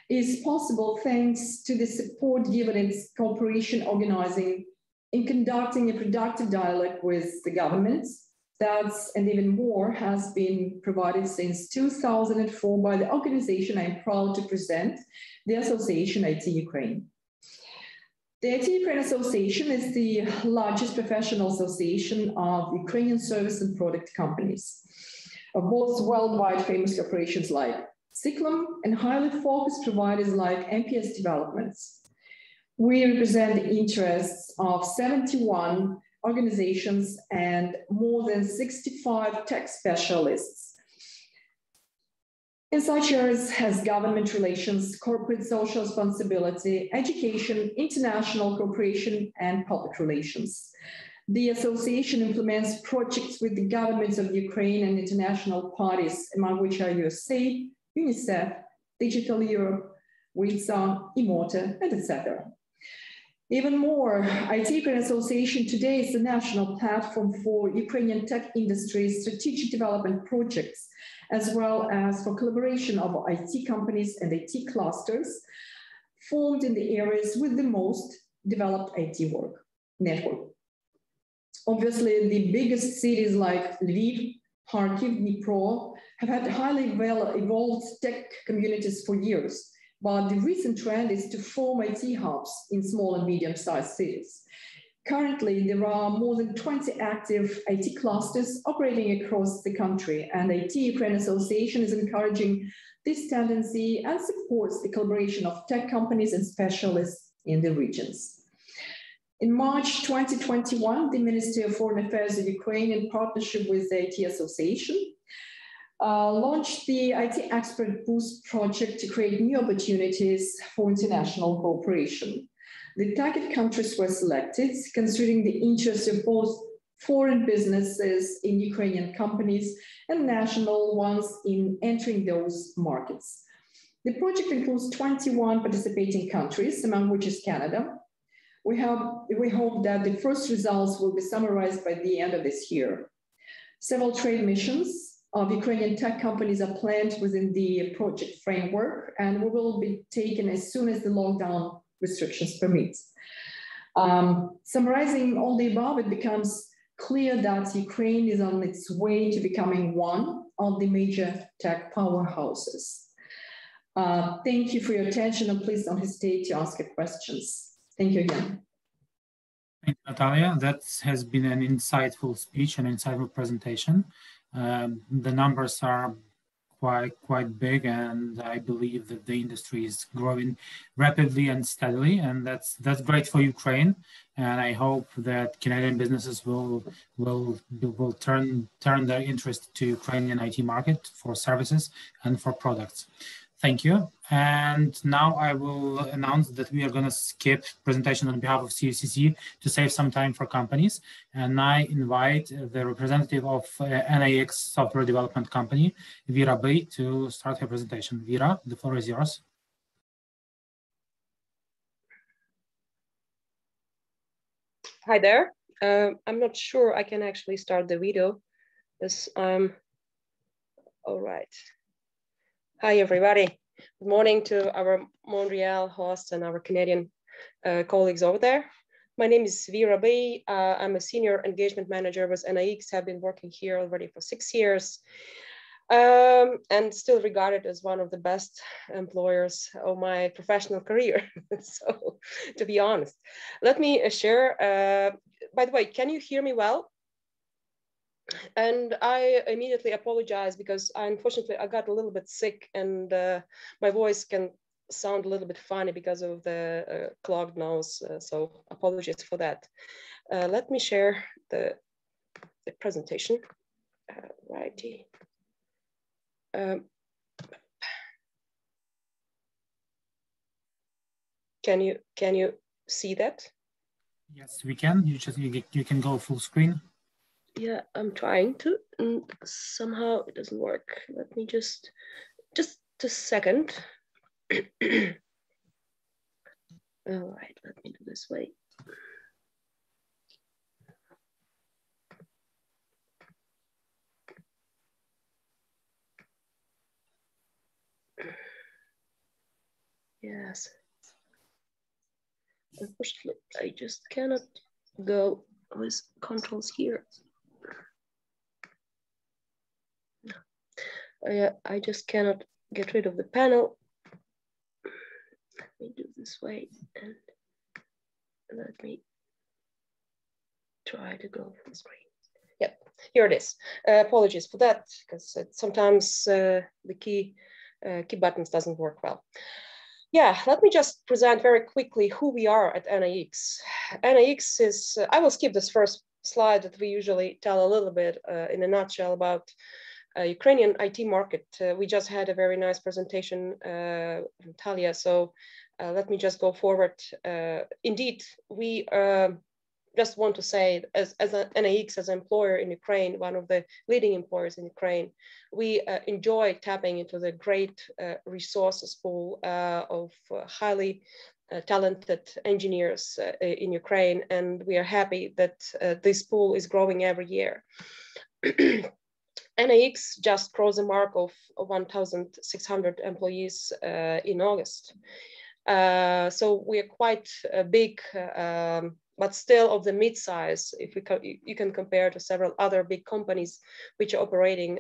is possible thanks to the support given its cooperation organizing in conducting a productive dialogue with the governments. That's, and even more, has been provided since 2004 by the organization I'm proud to present, the Association IT Ukraine. The IT Ukraine Association is the largest professional association of Ukrainian service and product companies, of both worldwide famous corporations like Acclr and highly focused providers like MPS Developments. We represent the interests of 71 organizations and more than 65 tech specialists in such areas as government relations, corporate social responsibility, education, international cooperation, and public relations. The association implements projects with the governments of Ukraine and international parties, among which are USA, UNICEF, Digital Europe, WITSA, Immorta, and etc. Even more, IT Ukraine Association today is the national platform for Ukrainian tech industry's strategic development projects, as well as for collaboration of IT companies and IT clusters formed in the areas with the most developed IT network. Obviously, the biggest cities like Lviv, Kharkiv, Dnipro have had highly well-evolved tech communities for years. But the recent trend is to form IT hubs in small and medium-sized cities. Currently, there are more than 20 active IT clusters operating across the country, and IT Ukraine Association is encouraging this tendency and supports the collaboration of tech companies and specialists in the regions. In March 2021, the Ministry of Foreign Affairs of Ukraine, in partnership with the IT Association, launched the IT Expert Boost project to create new opportunities for international cooperation. The target countries were selected, considering the interests of both foreign businesses in Ukrainian companies and national ones in entering those markets. The project includes 21 participating countries, among which is Canada. We hope that the first results will be summarized by the end of this year. Several trade missions of Ukrainian tech companies are planned within the project framework, and we will be taken as soon as the lockdown restrictions permit. Summarizing all the above, it becomes clear that Ukraine is on its way to becoming one of the major tech powerhouses. Thank you for your attention, and please don't hesitate to ask your questions. Thank you again. Thank you, Natalia. That has been an insightful speech and insightful presentation. The numbers are quite big, and I believe that the industry is growing rapidly and steadily, and that's great for Ukraine. And I hope that Canadian businesses will turn their interest to Ukrainian IT market for services and for products. Thank you. And now I will announce that we are going to skip presentation on behalf of CUCC to save some time for companies. And I invite the representative of NIX Software Development Company, Vera Bay, to start her presentation. Vera, the floor is yours. Hi there. I'm not sure I can actually start the video. All right. Hi, everybody. Good morning to our Montreal host and our Canadian colleagues over there. My name is Vera Bay. I'm a senior engagement manager with NIX. I've been working here already for 6 years and still regarded as one of the best employers of my professional career. So, to be honest, let me share. By the way, can you hear me well? And I immediately apologize because unfortunately I got a little bit sick, and my voice can sound a little bit funny because of the clogged nose. So apologies for that. Let me share the presentation. Righty. Can you see that? Yes, we can. You can go full screen. Yeah, I'm trying to, and somehow it doesn't work. Let me just a second. All right, let me do this way. Yes. Unfortunately, I just cannot go with controls here. I just cannot get rid of the panel. Let me do this way and let me try to go full screen. Yep, here it is. Apologies for that, because sometimes the key buttons doesn't work well. Yeah, let me just present very quickly who we are at NIX. NIX is, I will skip this first slide that we usually tell a little bit in a nutshell about Ukrainian IT market. We just had a very nice presentation from Talia, so let me just go forward. Indeed, we just want to say, as NIX, as an employer in Ukraine, one of the leading employers in Ukraine, we enjoy tapping into the great resources pool of highly talented engineers in Ukraine, and we are happy that this pool is growing every year. NIX just crossed the mark of 1,600 employees in August. So we are quite big, but still of the mid-size, if you can compare to several other big companies which are operating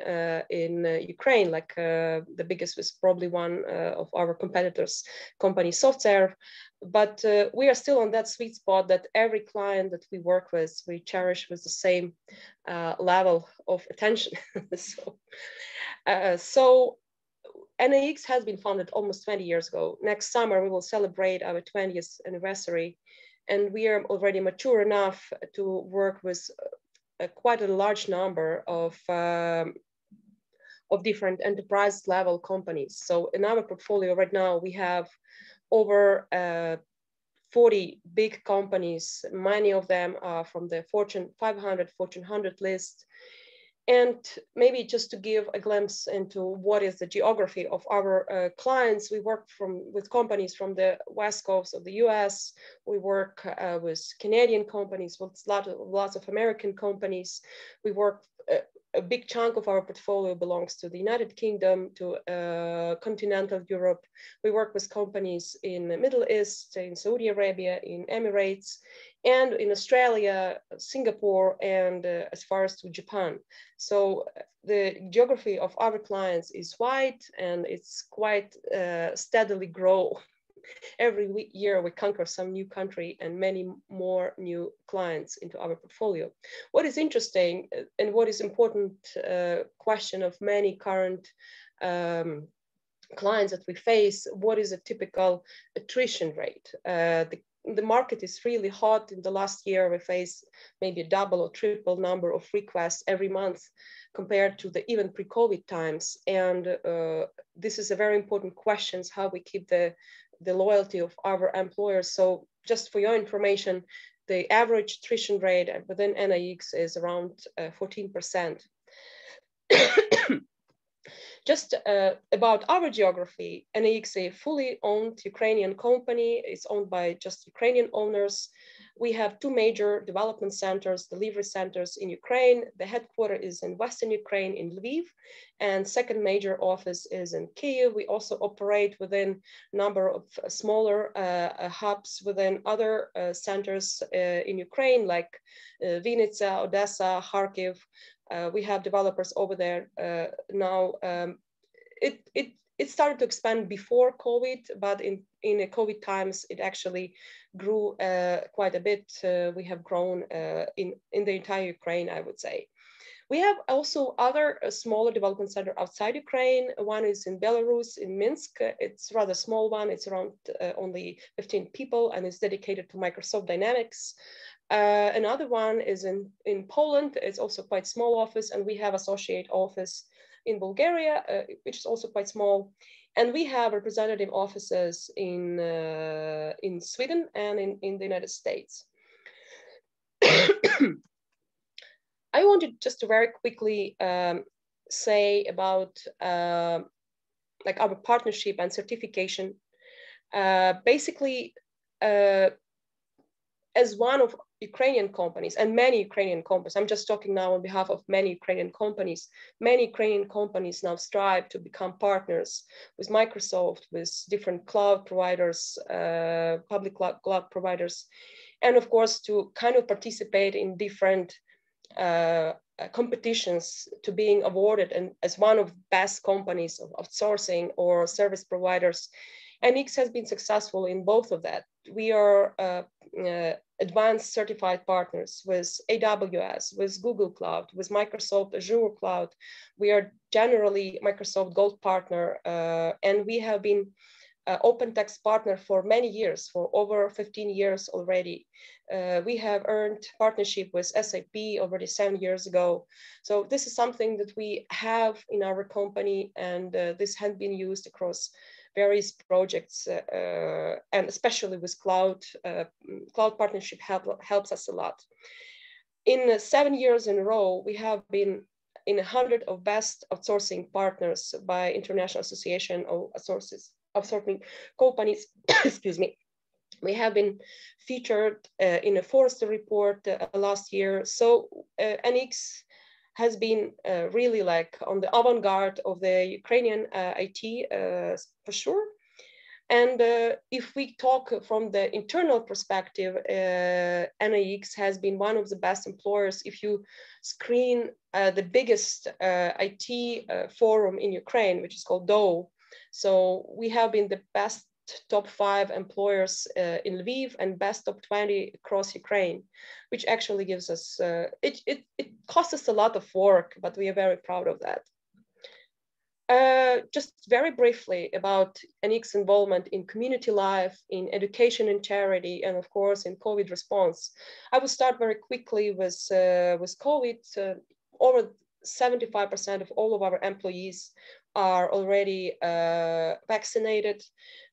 in Ukraine, like the biggest was probably one of our competitors, company SoftServe. But we are still on that sweet spot that every client that we work with, we cherish with the same level of attention. So NIX has been founded almost 20 years ago. Next summer, we will celebrate our 20th anniversary. And we are already mature enough to work with quite a large number of different enterprise level companies. So in our portfolio right now, we have over 40 big companies. Many of them are from the Fortune 500, Fortune 100 list. And maybe just to give a glimpse into what is the geography of our clients, we work with companies from the West Coast of the US. We work with Canadian companies, with lots of American companies. We work, a big chunk of our portfolio belongs to the United Kingdom, to continental Europe. We work with companies in the Middle East, in Saudi Arabia, in Emirates, and in Australia, Singapore, and as far as to Japan. So the geography of our clients is wide, and it's quite steadily grow. Every year we conquer some new country and many more new clients into our portfolio. What is interesting and what is important question of many current clients that we face, what is a typical attrition rate? The market is really hot. In the last year, we face maybe a double or triple number of requests every month compared to the even pre-COVID times. And this is a very important question, how we keep the loyalty of our employers. So just for your information, the average attrition rate within NIX is around 14%. Just about our geography, NIX is a fully owned Ukrainian company. It's owned by just Ukrainian owners. We have two major development centers, delivery centers in Ukraine. The headquarters is in Western Ukraine in Lviv, and second major office is in Kyiv. We also operate within a number of smaller hubs within other centers in Ukraine, like Vinnytsia, Odessa, Kharkiv. We have developers over there now. It started to expand before COVID, but in the COVID times, it actually grew quite a bit. We have grown in the entire Ukraine, I would say. We have also other smaller development centers outside Ukraine. One is in Belarus, in Minsk. It's a rather small one. It's around only 15 people, and it's dedicated to Microsoft Dynamics. Another one is in Poland. It's also quite small office, and we have associate office in Bulgaria, which is also quite small. And we have representative offices in Sweden and in the United States. I wanted just to very quickly say about like our partnership and certification. Basically, as one of Ukrainian companies and many Ukrainian companies, I'm just talking now on behalf of many Ukrainian companies now strive to become partners with Microsoft, with different cloud providers, public cloud providers. and of course to kind of participate in different competitions to being awarded and as one of best companies of outsourcing or service providers. NX has been successful in both of that. We are advanced certified partners with AWS, with Google Cloud, with Microsoft Azure Cloud. We are generally Microsoft Gold partner, and we have been open text partner for many years, for over 15 years already. We have earned partnership with SAP already 7 years ago. So this is something that we have in our company, and this has been used across various projects, and especially with cloud. Cloud partnership helps us a lot. In 7 years in a row, we have been in 100 of best outsourcing partners by International Association of Outsourcing Companies. Excuse me. We have been featured in a Forrester report last year. So NX has been really like on the avant-garde of the Ukrainian IT for sure. And if we talk from the internal perspective, NX has been one of the best employers. If you screen the biggest IT forum in Ukraine, which is called donnent. So we have been the best top 5 employers in Lviv and best top 20 across Ukraine, which actually gives us, it costs us a lot of work, but we are very proud of that. Just very briefly about NX involvement in community life, in education and charity, and of course in COVID response. I will start very quickly with COVID. Over 75% of all of our employees are already vaccinated.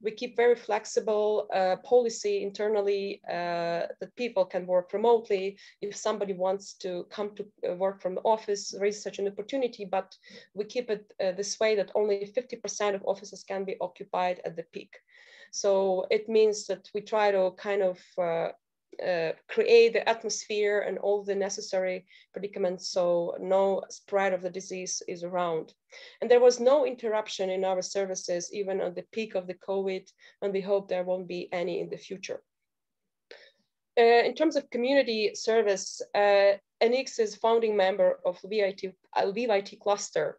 We keep very flexible policy internally that people can work remotely. If somebody wants to come to work from the office, there is such an opportunity, but we keep it this way that only 50% of offices can be occupied at the peak. So it means that we try to kind of create the atmosphere and all the necessary predicaments so no spread of the disease is around. And there was no interruption in our services, even at the peak of the COVID, and we hope there won't be any in the future. In terms of community service, NX is founding member of Lviv IT Cluster.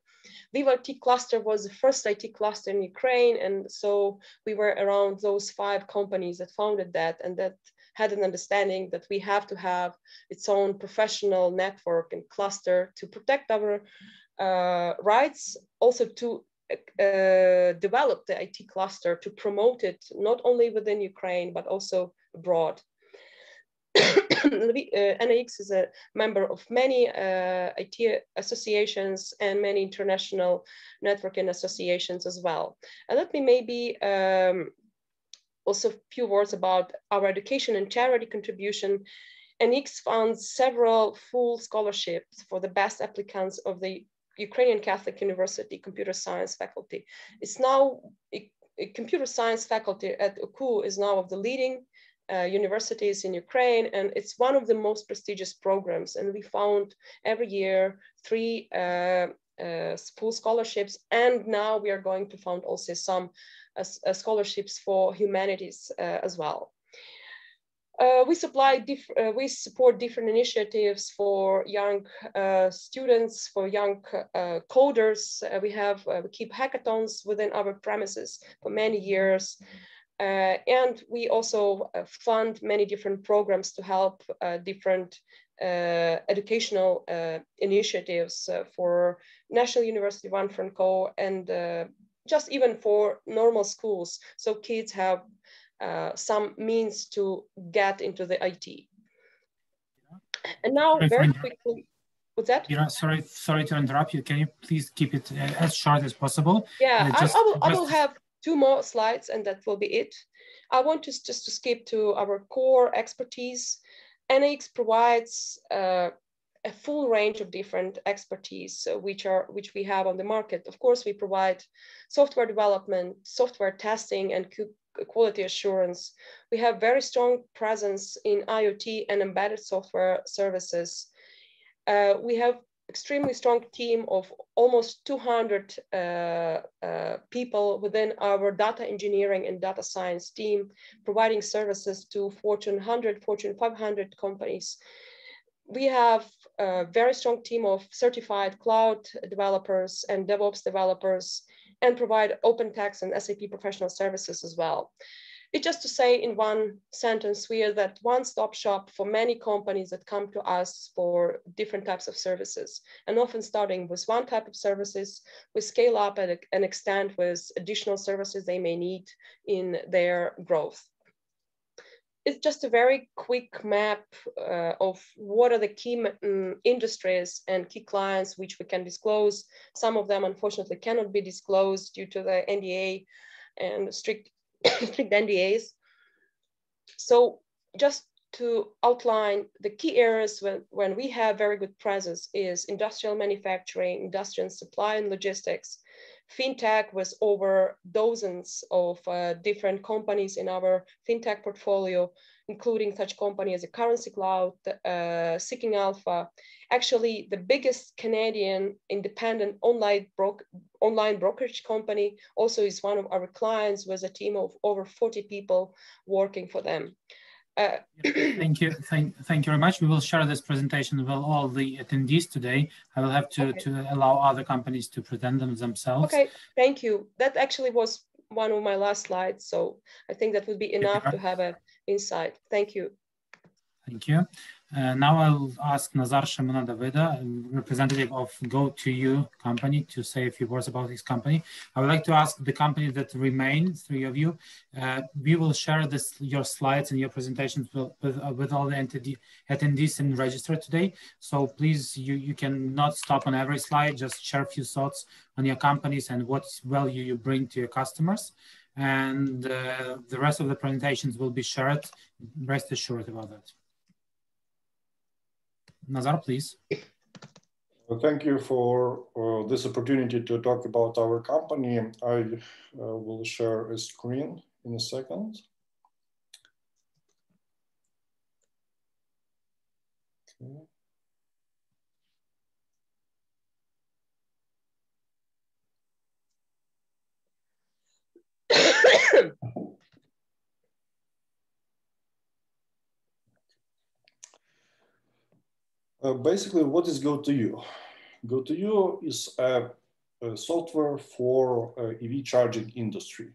Lviv IT Cluster was the first IT cluster in Ukraine, and so we were around those 5 companies that founded that, and that had an understanding that we have to have its own professional network and cluster to protect our rights, also to develop the IT cluster, to promote it not only within Ukraine, but also abroad. NX is a member of many IT associations and many international networking associations as well. And let me maybe also a few words about our education and charity contribution. NX funds several full scholarships for the best applicants of the Ukrainian Catholic University Computer Science faculty. It's now, computer science faculty at Acclr is now of the leading universities in Ukraine, and it's one of the most prestigious programs. And we found every year 3 full scholarships, and now we are going to found also some scholarships for humanities as well. We support different initiatives for young students, for young coders. We keep hackathons within our premises for many years. And we also fund many different programs to help different educational initiatives for National University of Franco and just even for normal schools, so kids have some means to get into the IT. And now, very quickly, what's that? Sorry to interrupt you. Can you please keep it as short as possible? Yeah, I will have 2 more slides, and that will be it. I want to just to skip to our core expertise. NX provides a full range of different expertise, which we have on the market. Of course, we provide software development, software testing, and quality assurance. We have very strong presence in IoT and embedded software services. We have extremely strong team of almost 200 people within our data engineering and data science team, providing services to Fortune 100, Fortune 500 companies. We have a very strong team of certified cloud developers and DevOps developers, and provide OpenText and SAP professional services as well. It's just to say in one sentence, we are that one-stop shop for many companies that come to us for different types of services, and often starting with one type of services, we scale up and extend with additional services they may need in their growth. It's just a very quick map of what are the key industries and key clients which we can disclose. Some of them, unfortunately, cannot be disclosed due to the NDA and strict NDAs. So just to outline the key areas when we have very good presence is industrial manufacturing, industrial supply and logistics, fintech with over dozens of different companies in our fintech portfolio, including such companies as a Currency Cloud, Seeking Alpha. Actually, the biggest Canadian independent online brokerage company also is one of our clients, with a team of over 40 people working for them. Thank you very much. We will share this presentation with all the attendees today. I will have to allow other companies to present them themselves. Okay, thank you. That actually was one of my last slides, so I think that would be enough to have an insight. Thank you. Thank you. Now I'll ask Nazar Shemona-Davida, representative of Go2You company, to say a few words about his company. I would like to ask the company that remain, three of you, we will share your slides and your presentations with all the attendees and register today. So please, you can not stop on every slide, just share a few thoughts on your companies and what value you bring to your customers. And the rest of the presentations will be shared. Rest assured about that. Nazar, please. Well, thank you for this opportunity to talk about our company. I will share a screen in a second. Okay. Basically, what is Go2You? Go2You is a software for EV charging industry.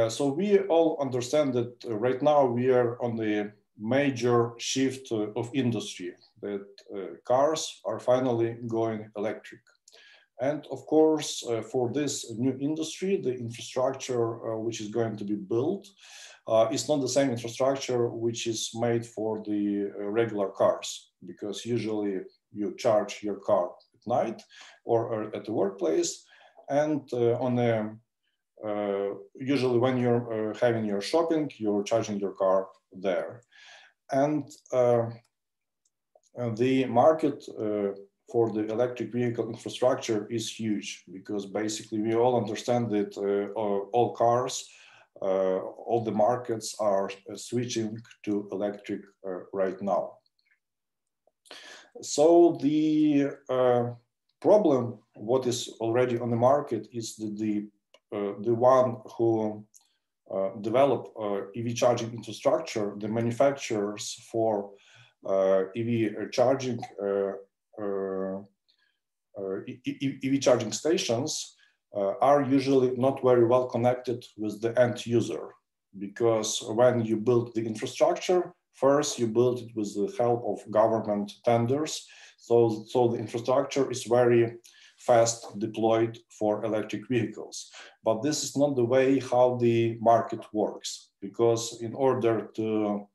So we all understand that right now we are on the major shift of industry, that cars are finally going electric. And of course, for this new industry, the infrastructure which is going to be built is not the same infrastructure which is made for the regular cars, because usually you charge your car at night or at the workplace, and usually when you're having your shopping, you're charging your car there. And the market for the electric vehicle infrastructure is huge, because basically we all understand that all cars, all the markets are switching to electric right now. So the problem, what is already on the market, is that the one who develop EV charging infrastructure, the manufacturers for EV charging EV charging stations are usually not very well connected with the end user, because when you build the infrastructure, first you build it with the help of government tenders, so the infrastructure is very fast deployed for electric vehicles. But this is not the way how the market works, because in order to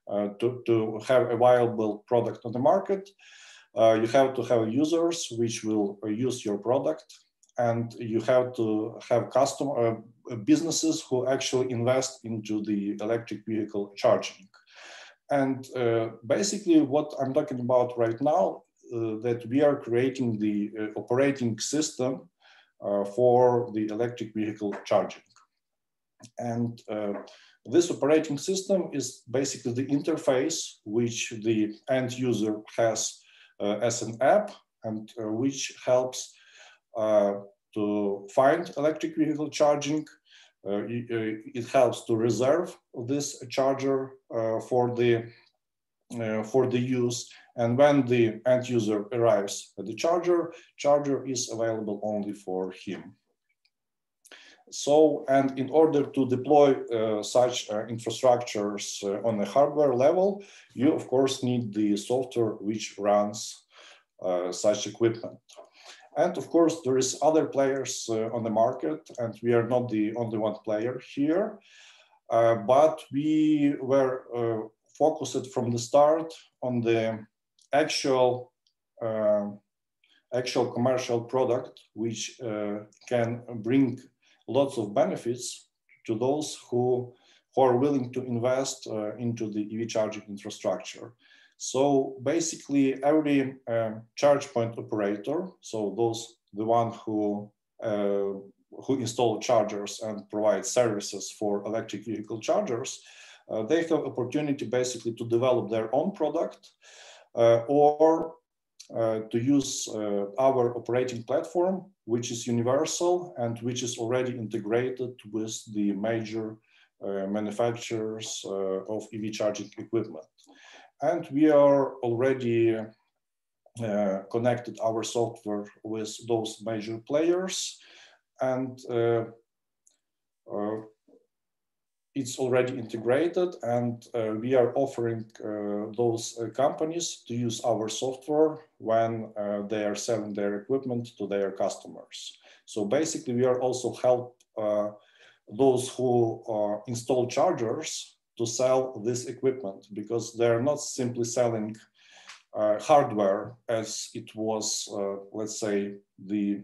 have a viable product on the market, you have to have users which will use your product, and you have to have businesses who actually invest into the electric vehicle charging. And basically what I'm talking about right now, that we are creating the operating system for the electric vehicle charging. And this operating system is basically the interface which the end user has as an app and which helps to find electric vehicle charging. It helps to reserve this charger for the use, and when the end user arrives at the charger is available only for him. So, and in order to deploy such infrastructures on a hardware level, you of course need the software which runs such equipment. And of course, there is other players on the market, and we are not the only one player here, but we were focused from the start on the actual commercial product, which can bring lots of benefits to those who are willing to invest into the EV charging infrastructure. So basically, every charge point operator, so the one who install chargers and provide services for electric vehicle chargers, they have opportunity basically to develop their own product or to use our operating platform, which is universal and which is already integrated with the major manufacturers of EV charging equipment. And we are already connected our software with those major players, and it's already integrated, and we are offering those companies to use our software when they are selling their equipment to their customers. So basically, we are also help those who install chargers to sell this equipment, because they're not simply selling hardware as it was, let's say, the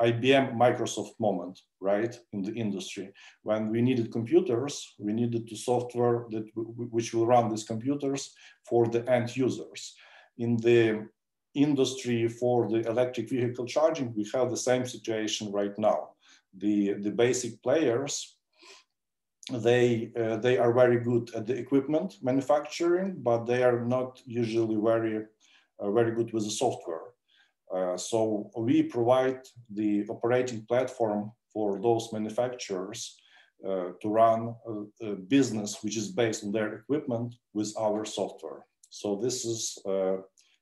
IBM Microsoft moment, right, in the industry. When we needed computers, we needed the software which will run these computers for the end users. In the industry for the electric vehicle charging, we have the same situation right now. The basic players, they are very good at the equipment manufacturing, but they are not usually very good with the software. So we provide the operating platform for those manufacturers to run a business which is based on their equipment with our software. So this is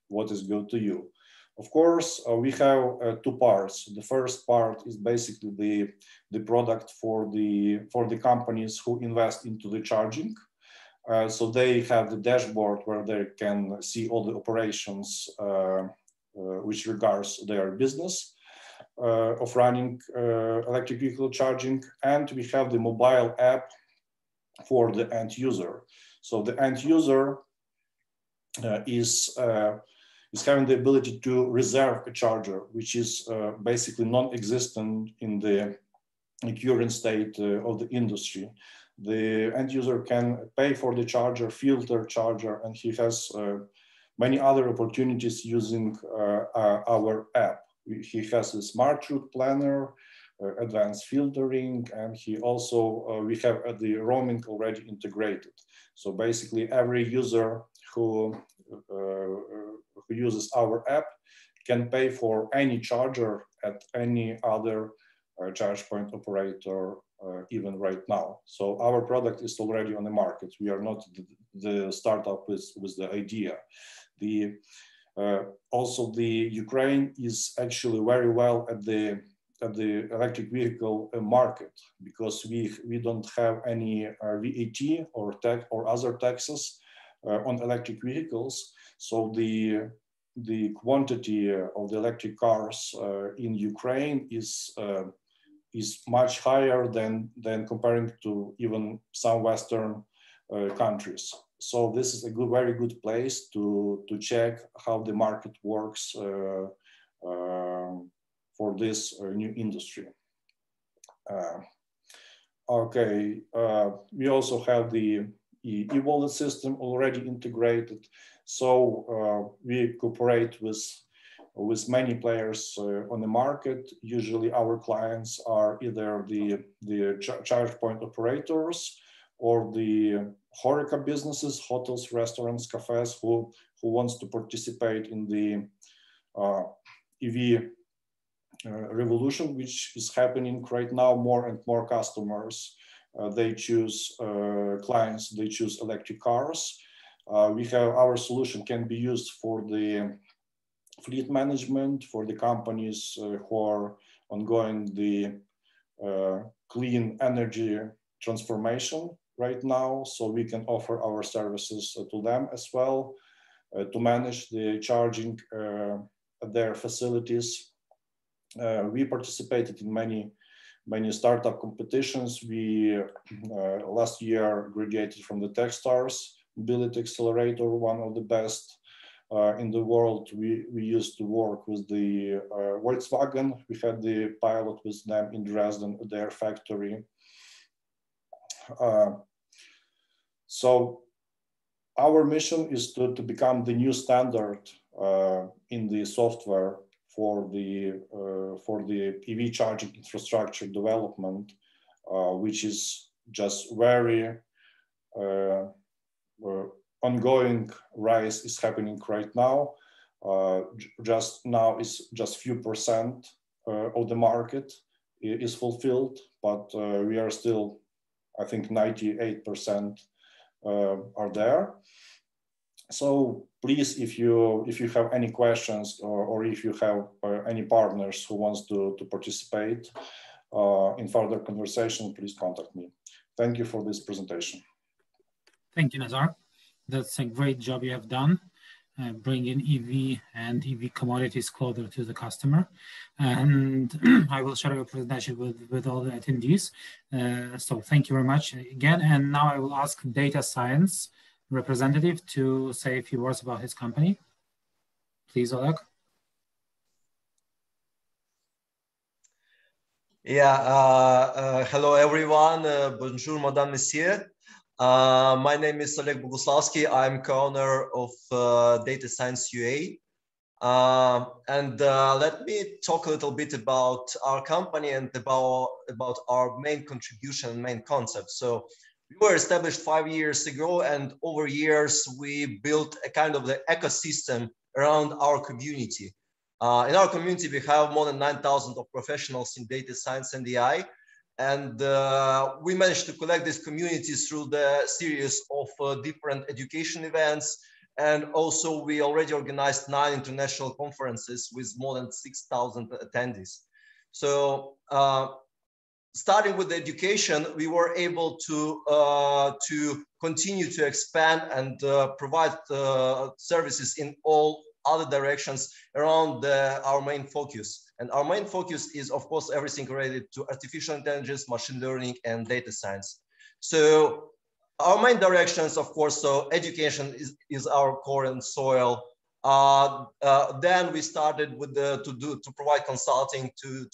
what is good to you. Of course, we have two parts. The first part is basically the product for the companies who invest into the charging. So they have the dashboard where they can see all the operations which regards their business of running electric vehicle charging. And we have the mobile app for the end user. So the end user is having the ability to reserve a charger, which is basically non-existent in the current state of the industry. The end user can pay for the charger, filter charger, and he has many other opportunities using our app. He has a smart route planner, advanced filtering, and he also, we have the roaming already integrated. So basically every user who uses our app can pay for any charger at any other charge point operator even right now. So our product is already on the market. We are not the startup with the idea. Also the Ukraine is actually very well at the electric vehicle market, because we don't have any VAT or other taxes on electric vehicles. So the quantity of the electric cars in Ukraine is much higher than comparing to even some Western countries. So this is a very good place to check how the market works for this new industry. Okay, we also have the e-wallet system already integrated. So we cooperate with many players on the market. Usually our clients are either the charge point operators or the HoReCa businesses, hotels, restaurants, cafes, who wants to participate in the EV revolution, which is happening right now. More and more customers, they choose clients, they choose electric cars. Our solution can be used for the fleet management, for the companies who are ongoing the clean energy transformation right now. So we can offer our services to them as well, to manage the charging at their facilities. We participated in many startup competitions. We last year graduated from the Techstars Mobility Accelerator, one of the best in the world. We used to work with the Volkswagen. We had the pilot with them in Dresden at their factory. So our mission is to become the new standard in the software for the EV charging infrastructure development, which is just very ongoing rise is happening right now. Just now is just few percent of the market is fulfilled, but we are still, I think 98% are there. So please, if you have any questions or if you have any partners who wants to participate in further conversation, please contact me. Thank you for this presentation. Thank you, Nazar. That's a great job you have done, bringing EV and EV commodities closer to the customer. And I will share your presentation with all the attendees. So thank you very much again. And now I will ask data science representative to say a few words about his company. Please, Oleg. Yeah, hello everyone. Bonjour, Madame, Monsieur. My name is Oleg Boguslavsky. I'm co-owner of Data Science UA. Let me talk a little bit about our company and about our main contribution, main concept. So we were established 5 years ago, and over years we built a kind of the ecosystem around our community. In our community, we have more than 9,000 of professionals in data science and AI. And we managed to collect this community through the series of different education events. And also we already organized 9 international conferences with more than 6,000 attendees. So starting with the education, we were able to continue to expand and provide services in all other directions around our main focus. And our main focus is, of course, everything related to artificial intelligence, machine learning, and data science. So our main directions, of course, so education is our core and soil. Then we started with to provide consulting to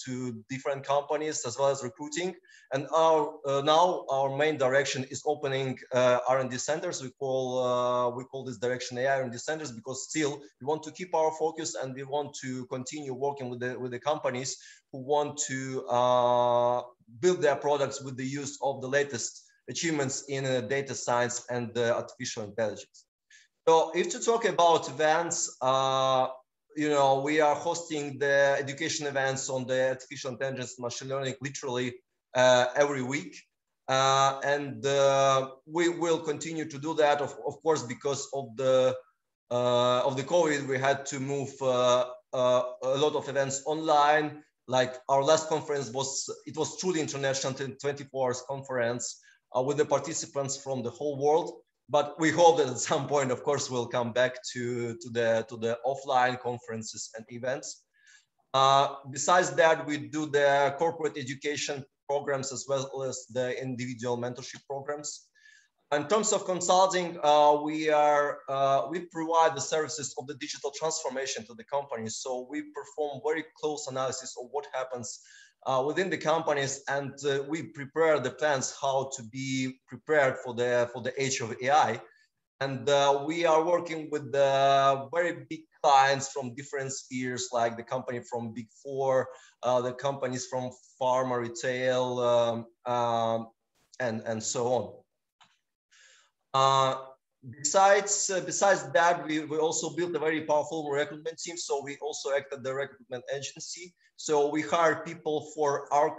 different companies as well as recruiting. And now our main direction is opening R&D centers. We call this direction AI R&D centers, because still we want to keep our focus and we want to continue working with the companies who want to build their products with the use of the latest achievements in data science and artificial intelligence. So if to talk about events, you know, we are hosting the education events on the artificial intelligence, machine learning, literally every week. We will continue to do that, of course, because of the COVID, we had to move a lot of events online. Like our last conference was truly international, 24 hours conference with the participants from the whole world. But we hope that at some point, of course, we'll come back to the offline conferences and events. Besides that, we do the corporate education programs as well as the individual mentorship programs. In terms of consulting, we provide the services of the digital transformation to the companies. So we perform very close analysis of what happens within the companies, and we prepare the plans how to be prepared for the age of AI. And we are working with the very big clients from different spheres, like the company from Big Four, the companies from pharma, retail, and so on. besides that, we also built a very powerful recruitment team. So we also act as the recruitment agency. So we hire people for our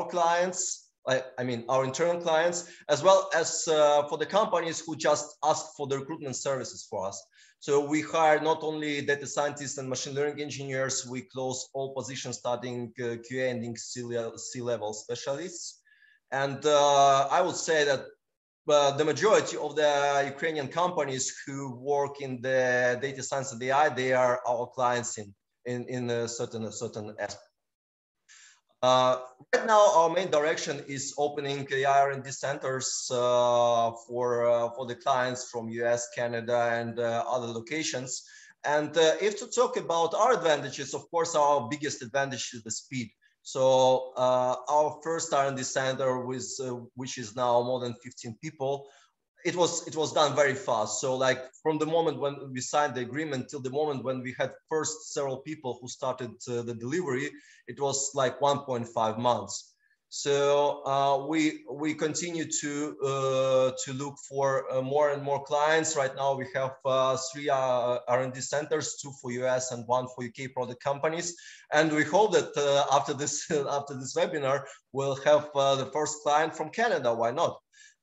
clients, I mean our internal clients, as well as for the companies who just ask for the recruitment services for us. So we hire not only data scientists and machine learning engineers, we close all positions starting QA and C-level specialists. And I would say that the majority of the Ukrainian companies who work in the data science and AI, they are our clients in a certain aspect. Right now, our main direction is opening AI R&D centers for the clients from US, Canada, and other locations. And if to talk about our advantages, of course, our biggest advantage is the speed. So our first R&D center, which is now more than 15 people, it was done very fast. So like from the moment when we signed the agreement till the moment when we had first several people who started the delivery, it was like 1.5 months. So we continue to look for more and more clients. Right now we have 3 R&D centers, 2 for US and 1 for UK product companies. And we hope that after this webinar, we'll have the first client from Canada. Why not?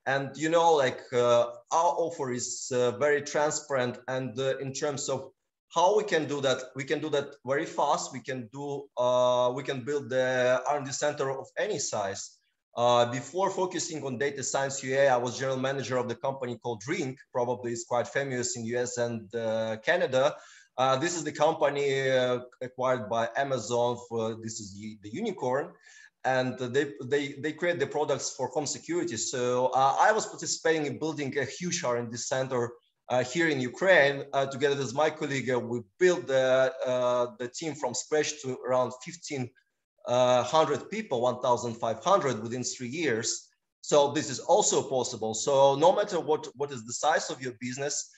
And you know, like our offer is very transparent, and in terms of how we can do that very fast. We can build the R&D center of any size. Before focusing on data science UA, I was general manager of the company called Drink. Probably is quite famous in US and Canada. This is the company acquired by Amazon. This is the unicorn. And they create the products for home security. So I was participating in building a huge R&D center here in Ukraine. Together with my colleague, we built the team from scratch to around 1,500 people, 1,500 within 3 years. So this is also possible. So no matter what is the size of your business,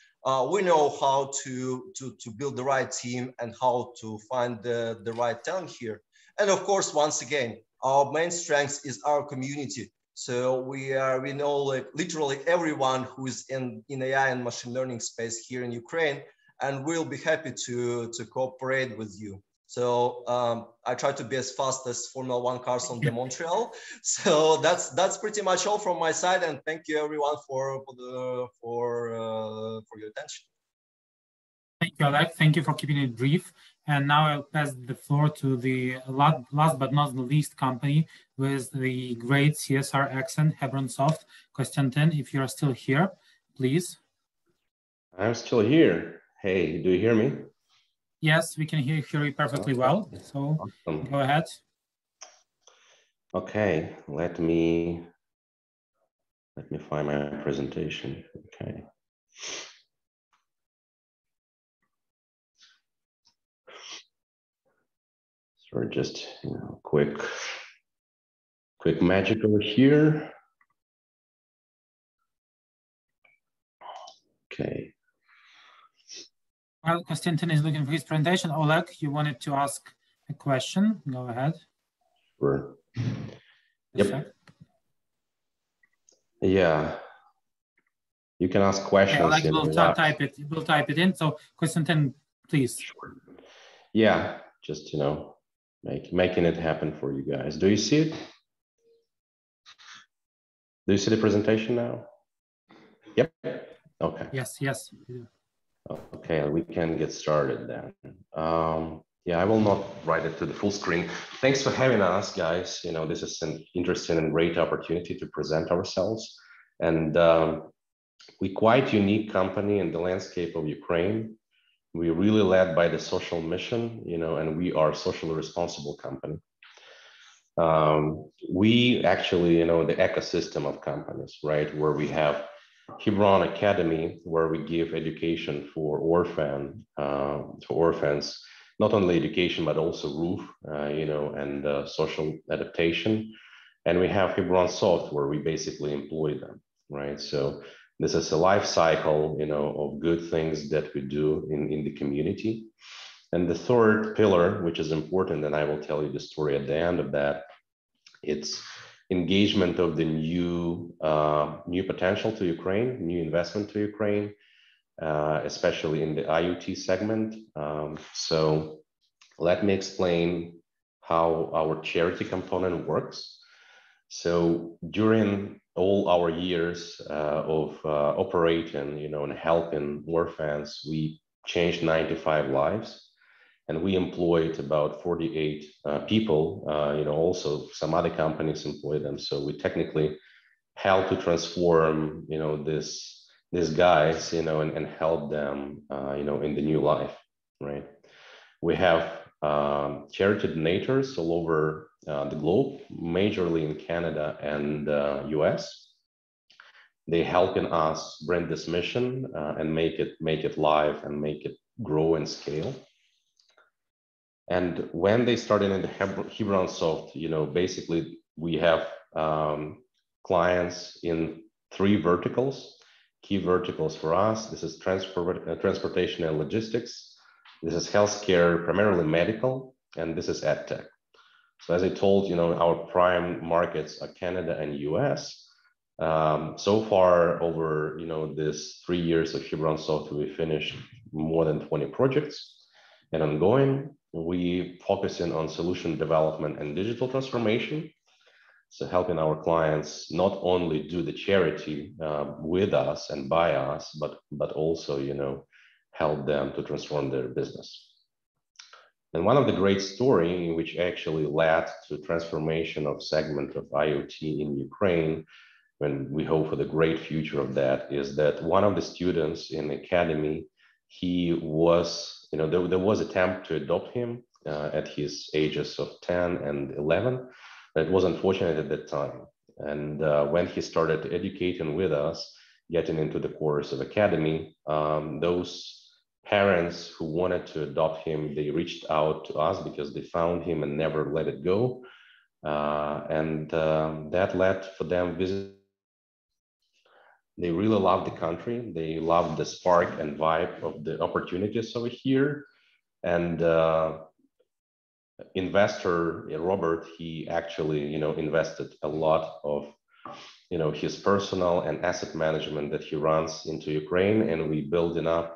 we know how to build the right team and how to find the right talent here. And of course, once again, our main strength is our community. So we know like literally everyone who is in AI and machine learning space here in Ukraine, and we'll be happy to cooperate with you. So I try to be as fast as Formula 1 cars on the Montreal. So that's pretty much all from my side, and thank you everyone for your attention. Thank you, Oleg. Thank you for keeping it brief. And now I'll pass the floor to the last but not the least company with the great CSR accent, Hebronsoft. Konstantin, if you're still here, please. I'm still here. Hey, do you hear me? Yes, we can hear you perfectly well. So awesome. Go ahead. Okay, let me find my presentation. Okay. So just quick magic over here. Okay. While Konstantin is looking for his presentation, Oleg, you wanted to ask a question. Go ahead. Sure. Yep. Yeah. You can ask questions. Okay, Oleg will type it. We'll type it in. So Konstantin, please. Sure. Yeah. Just making it happen for you guys. Do you see it? Do you see the presentation now? Yep. Okay. Yes. Okay, we can get started then. Yeah, I will not write it to the full screen. Thanks for having us, guys. This is an interesting and great opportunity to present ourselves. And we're quite unique company in the landscape of Ukraine. We're really led by the social mission, and we are socially responsible company. We actually, the ecosystem of companies, right, where we have Hebron Academy, where we give education for orphans, not only education, but also roof, and social adaptation. And we have Hebronsoft, where we basically employ them, right? So this is a life cycle, of good things that we do in the community. And the third pillar, which is important, and I will tell you the story at the end of that, it's engagement of the new potential to Ukraine, new investment to Ukraine, especially in the IoT segment. So let me explain how our charity component works. So during all our years of operating, and helping orphans, we changed 95 lives, and we employed about 48 people. Also some other companies employ them. So we technically help to transform, these guys, and help them, in the new life, right? We have charity donators all over the globe, majorly in Canada and US. They helping us bring this mission and make it live and make it grow and scale. And when they started in the Hebronsoft, basically we have clients in 3 verticals. Key verticals for us: this is transportation and logistics, this is healthcare, primarily medical, and this is edtech. So as I told, our prime markets are Canada and US. So far over, this 3 years of Hebronsoft, we finished more than 20 projects and ongoing. We focusing on solution development and digital transformation. So helping our clients not only do the charity with us and by us, but also, help them to transform their business. And one of the great story which actually led to transformation of segment of IoT in Ukraine, when we hope for the great future of that, is that one of the students in the academy, he was, there was attempt to adopt him at his ages of 10 and 11. It was unfortunate at that time. And when he started educating with us, getting into the course of academy, those parents who wanted to adopt him, they reached out to us because they found him and never let it go. And that led for them visit. They really loved the country. They loved the spark and vibe of the opportunities over here. And investor Robert, he actually invested a lot of his personal and asset management that he runs into Ukraine, and we building up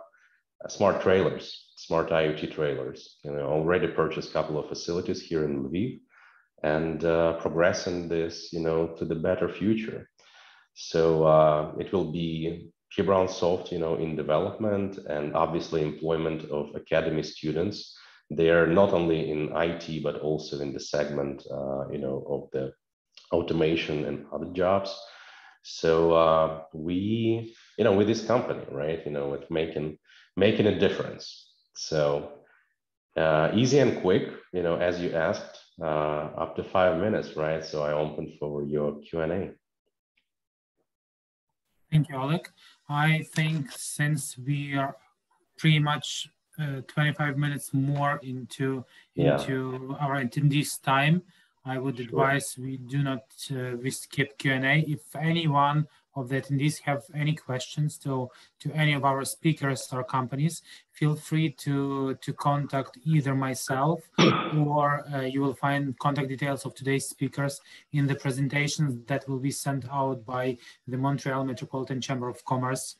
smart trailers, smart IoT trailers. Already purchased a couple of facilities here in Lviv, and progressing this to the better future. So it will be Hebronsoft in development, and obviously employment of academy students. They are not only in IT, but also in the segment, of the automation and other jobs. So we, with this company, right, with making a difference. So easy and quick, as you asked, up to 5 minutes, right? So I open for your Q&A. Thank you, Oleg. I think since we are pretty much 25 minutes more into our attendees' time, I would advise we do not we skip Q&A. If anyone of the attendees have any questions to any of our speakers or companies, feel free to contact either myself or you will find contact details of today's speakers in the presentations that will be sent out by the Montreal Metropolitan Chamber of Commerce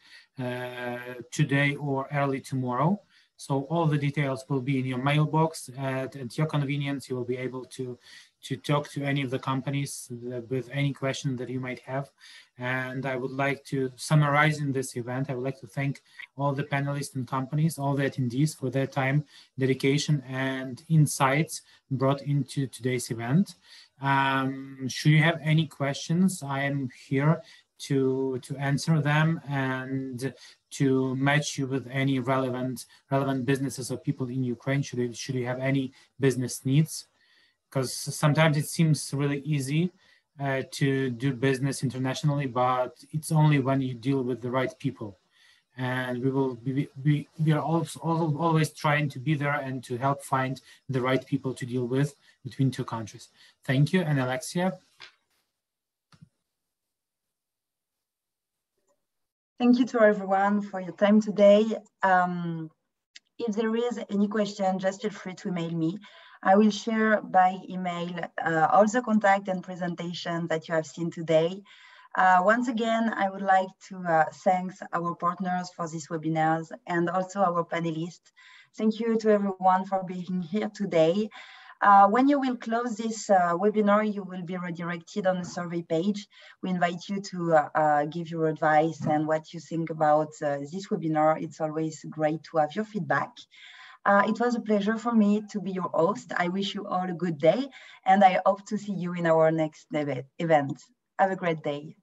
today or early tomorrow. So all the details will be in your mailbox at your convenience. You will be able to talk to any of the companies with any question that you might have. And I would like to summarize in this event. I would like to thank all the panelists and companies, all the attendees for their time, dedication, and insights brought into today's event. Should you have any questions, I am here to answer them and to match you with any relevant businesses or people in Ukraine should you have any business needs. Because sometimes it seems really easy to do business internationally, but it's only when you deal with the right people. And we are also always trying to be there and to help find the right people to deal with between two countries. Thank you. And Alexia. Thank you to everyone for your time today. If there is any question, just feel free to email me. I will share by email all the contact and presentation that you have seen today. Once again, I would like to thank our partners for these webinars and also our panelists. Thank you to everyone for being here today. When you will close this webinar, you will be redirected on the survey page. We invite you to give your advice and what you think about this webinar. It's always great to have your feedback. It was a pleasure for me to be your host. I wish you all a good day, and I hope to see you in our next event. Have a great day.